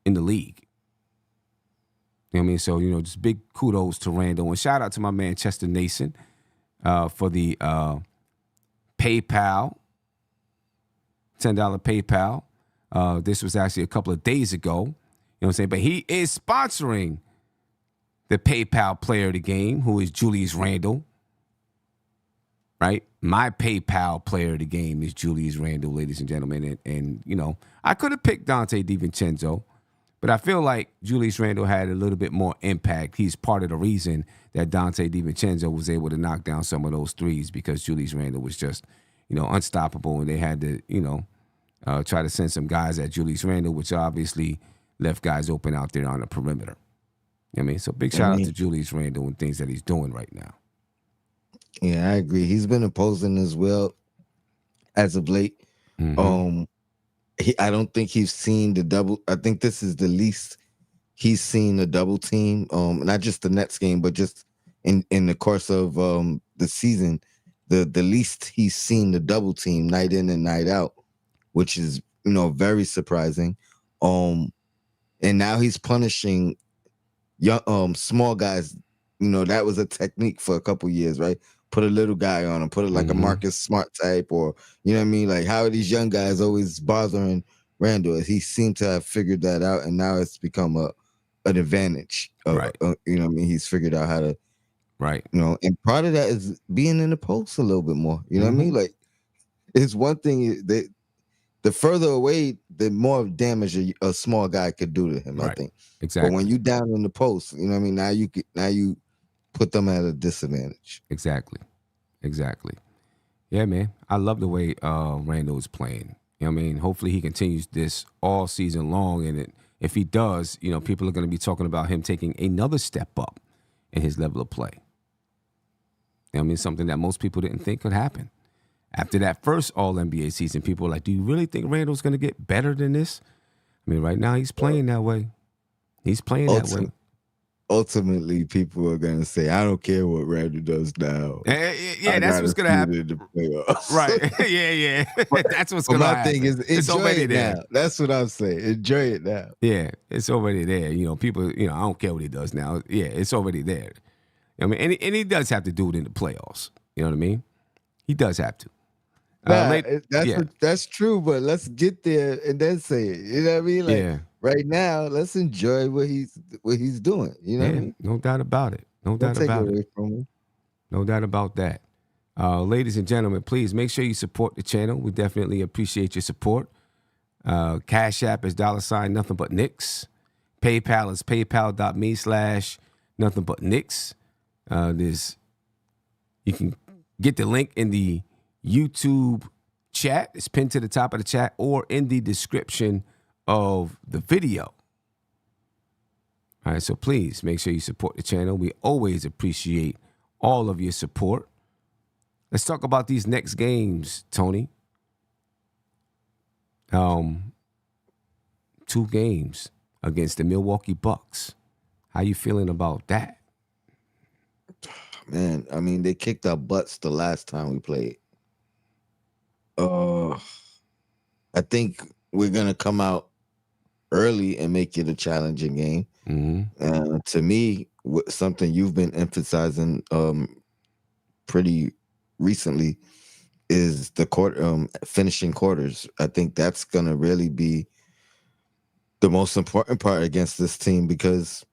in the league. You know what I mean? So, just big kudos to Randle. And shout out to my man Chester Nason for the PayPal, $10 PayPal. This was actually a couple of days ago. You know what I'm saying? But he is sponsoring the PayPal player of the game, who is Julius Randle. Right? My PayPal player of the game is Julius Randle, ladies and gentlemen. And I could have picked Dante DiVincenzo, but I feel like Julius Randle had a little bit more impact. He's part of the reason that Dante DiVincenzo was able to knock down some of those threes, because Julius Randle was just, unstoppable. And they had to, try to send some guys at Julius Randle, which obviously left guys open out there on the perimeter. You know what I mean? So big shout out to Julius Randle and things that he's doing right now. Yeah, I agree. He's been opposing as well as of late. Mm-hmm. I don't think he's seen the double. I think this is the least he's seen a double team. Not just the Nets game, but just in the course of the season, the least he's seen the double team night in and night out, which is very surprising. And now he's punishing young small guys. That was a technique for a couple years, right? Put a little guy on him, put it like a Marcus Smart type, or like how are these young guys always bothering Randle? He seemed to have figured that out, and now it's become an advantage. Right. He's figured out how to, right. And part of that is being in the post a little bit more. You know what I mean? Like, it's one thing that the further away, the more damage a small guy could do to him. Right. I think exactly. But when you down in the post, now you put them at a disadvantage. Exactly. Yeah, man. I love the way Randle is playing. Hopefully he continues this all season long. And if he does, people are going to be talking about him taking another step up in his level of play. Something that most people didn't think could happen. After that first All-NBA season, people were like, do you really think Randle's going to get better than this? Right now he's playing that way. He's playing that way. Ultimately, people are going to say, I don't care what Randle does now. Yeah, that's what's going to happen. In the playoffs. Right. yeah. That's what's going to happen. My thing is, it's enjoy already it there. now. That's what I'm saying. Enjoy it now. Yeah, it's already there. People, I don't care what he does now. Yeah, it's already there. And he does have to do it in the playoffs. You know what I mean? He does have to. That's true, but let's get there and then say it. You know what I mean? Like, right now, let's enjoy what he's doing. You know what I mean? No doubt about it. No doubt about it. No doubt about that. Ladies and gentlemen, please make sure you support the channel. We definitely appreciate your support. Cash App is $ nothing but Knicks. PayPal is paypal.me/nothing but Knicks. You can get the link in the YouTube chat. It's pinned to the top of the chat or in the description of the video. All right, so please make sure you support the channel. We always appreciate all of your support. Let's talk about these next games, Tony. 2 games against the Milwaukee Bucks. How you feeling about that? Man, they kicked our butts the last time we played. I think we're going to come out early and make it a challenging game. To me, something you've been emphasizing pretty recently is the finishing quarters. I think that's going to really be the most important part against this team, because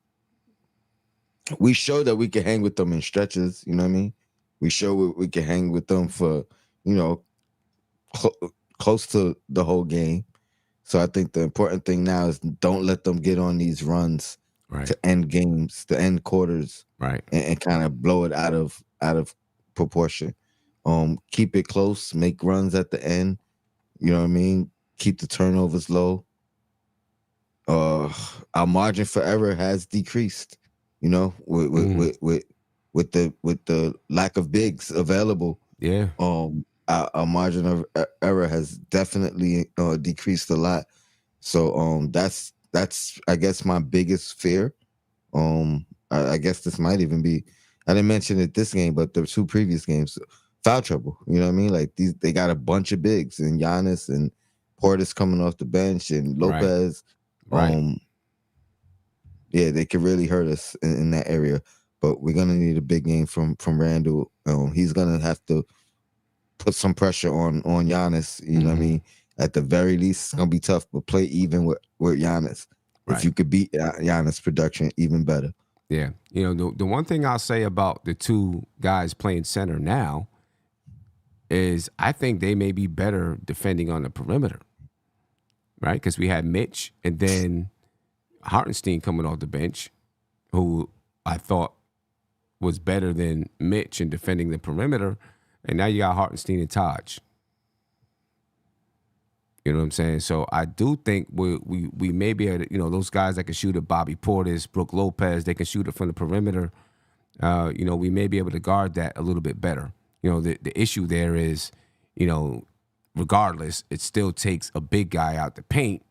we show that we can hang with them in stretches. You know what I mean? We show we can hang with them for, you know, close to the whole game. So I think the important thing now is don't let them get on these runs Right. to end games, to end quarters, Right. and kind of blow it out of proportion. Keep it close, make runs at the end. You know what I mean? Keep the turnovers low. Our margin for error has decreased. You know, with the lack of bigs available. Yeah. Our margin of error has definitely decreased a lot. So that's I guess my biggest fear. I guess this might even be, I didn't mention it this game, but the two previous games, foul trouble. You know what I mean? Like they got a bunch of bigs, and Giannis and Portis coming off the bench, and Lopez. Right. Yeah, they could really hurt us in that area. But we're gonna need a big game from Randle. He's gonna have to put some pressure on Giannis. You know what I mean? At the very least, it's gonna be tough, but play even with Giannis. Right. If you could beat Giannis' production, even better. Yeah. You know, the one thing I'll say about the two guys playing center now is I think they may be better defending on the perimeter, right? Because we had Mitch and then Hartenstein coming off the bench, who I thought was better than Mitch in defending the perimeter. And now you got Hartenstein and Taj. You know what I'm saying? So I do think we may be able to, you know, those guys that can shoot it, Bobby Portis, Brook Lopez, they can shoot it from the perimeter. You know, we may be able to guard that a little bit better. You know, the issue there is, you know, regardless, it still takes a big guy out the paint.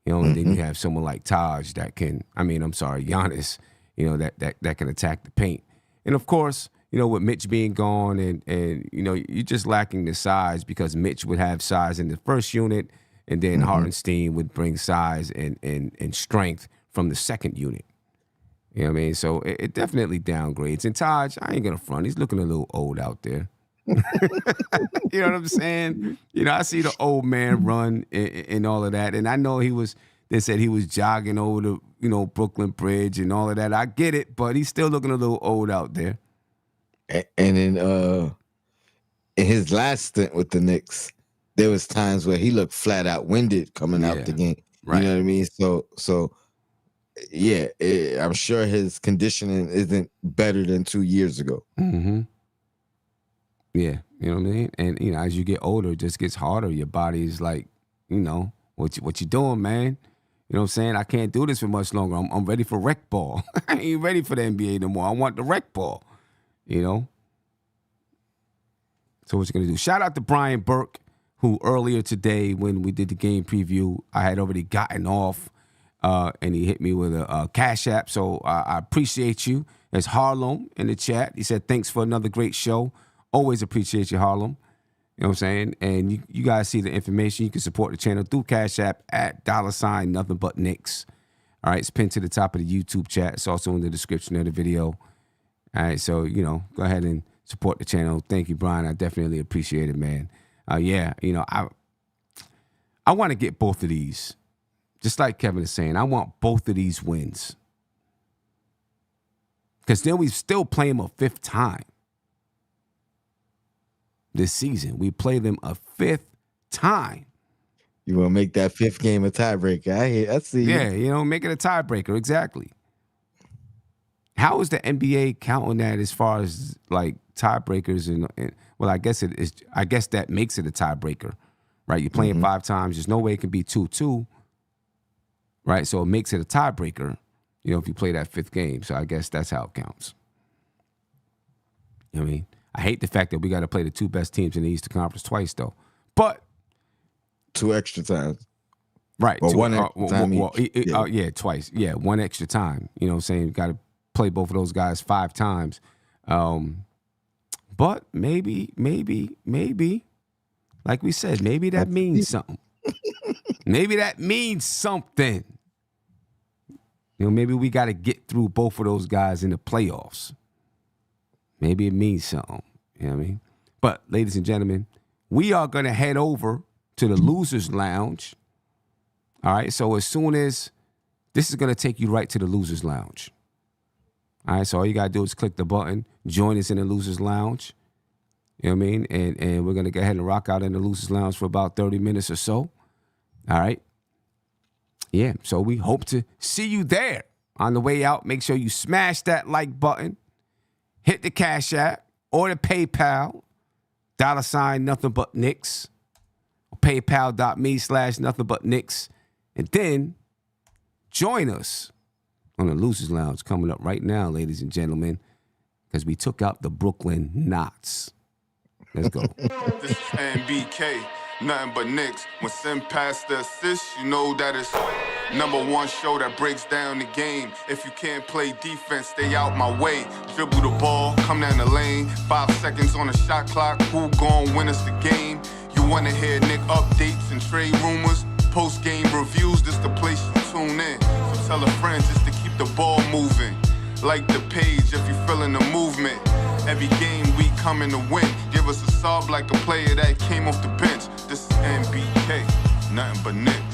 You know, and then you have someone like Taj that can, Giannis, you know, that can attack the paint. And of course, you know, with Mitch being gone and you know, you're just lacking the size because Mitch would have size in the first unit and then Hartenstein would bring size and strength from the second unit. You know what I mean? So it definitely downgrades. And Taj, I ain't gonna front. He's looking a little old out there. You know what I'm saying? You know, I see the old man run and all of that. And I know they said he was jogging over the, you know, Brooklyn Bridge and all of that. I get it, but he's still looking a little old out there. And in his last stint with the Knicks, there was times where he looked flat out winded coming out the game. Right. You know what I mean? So yeah, I'm sure his conditioning isn't better than 2 years ago. Mm-hmm. Yeah, you know what I mean? And, you know, as you get older, it just gets harder. Your body's like, you know, what you doing, man? You know what I'm saying? I can't do this for much longer. I'm ready for rec ball. I ain't ready for the NBA no more. I want the rec ball, you know? So what you going to do? Shout out to Brian Burke, who earlier today when we did the game preview, I had already gotten off and he hit me with a Cash App. So I appreciate you. There's Harlem in the chat. He said, thanks for another great show. Always appreciate you, Harlem. You know what I'm saying? And you guys see the information. You can support the channel through Cash App at $ nothing but Knicks. All right, it's pinned to the top of the YouTube chat. It's also in the description of the video. All right, so, you know, go ahead and support the channel. Thank you, Brian. I definitely appreciate it, man. Yeah, you know, I want to get both of these. Just like Kevin is saying, I want both of these wins. Because then we still play them a fifth time. This season, we play them a fifth time. You want to make that fifth game a tiebreaker? I see. Yeah, you know, make it a tiebreaker. Exactly. How is the NBA counting that as far as like tiebreakers? And well, I guess it is. I guess that makes it a tiebreaker, right? You're playing 5 times. There's no way it can be 2-2, right? So it makes it a tiebreaker, you know, if you play that fifth game. So I guess that's how it counts. You know what I mean? I hate the fact that we got to play the 2 best teams in the Eastern Conference twice, though. But 2 extra times. Right. Or 1 extra time each. Yeah, twice. Yeah, 1 extra time. You know what I'm saying? You got to play both of those guys 5 times. But maybe, like we said, maybe that means something. Maybe that means something. You know, maybe we got to get through both of those guys in the playoffs. Maybe it means something. You know what I mean? But, ladies and gentlemen, we are going to head over to the Losers Lounge. All right? So as soon as this is going to take you right to the Losers Lounge. All right, so all you got to do is click the button, join us in the Losers Lounge. You know what I mean? And we're going to go ahead and rock out in the Losers Lounge for about 30 minutes or so. All right? Yeah, so we hope to see you there. On the way out, make sure you smash that like button, hit the Cash App or the PayPal, $ nothing but Knicks, paypal.me/nothing but Knicks, and then join us on the Losers Lounge coming up right now, ladies and gentlemen, because we took out the Brooklyn Knots. Let's go. This is NBK, nothing but Knicks. When Sim passed the assist, you know that it's #1 show that breaks down the game. If you can't play defense, stay out my way. Dribble the ball, come down the lane. 5 seconds on the shot clock, who gon' win us the game? You wanna hear Nick updates and trade rumors? Postgame reviews, this the place you tune in. So tell a friend just to keep the ball moving. Like the page if you feeling the movement. Every game we coming to win. Give us a sub like a player that came off the bench. This is NBK, nothing but Knicks.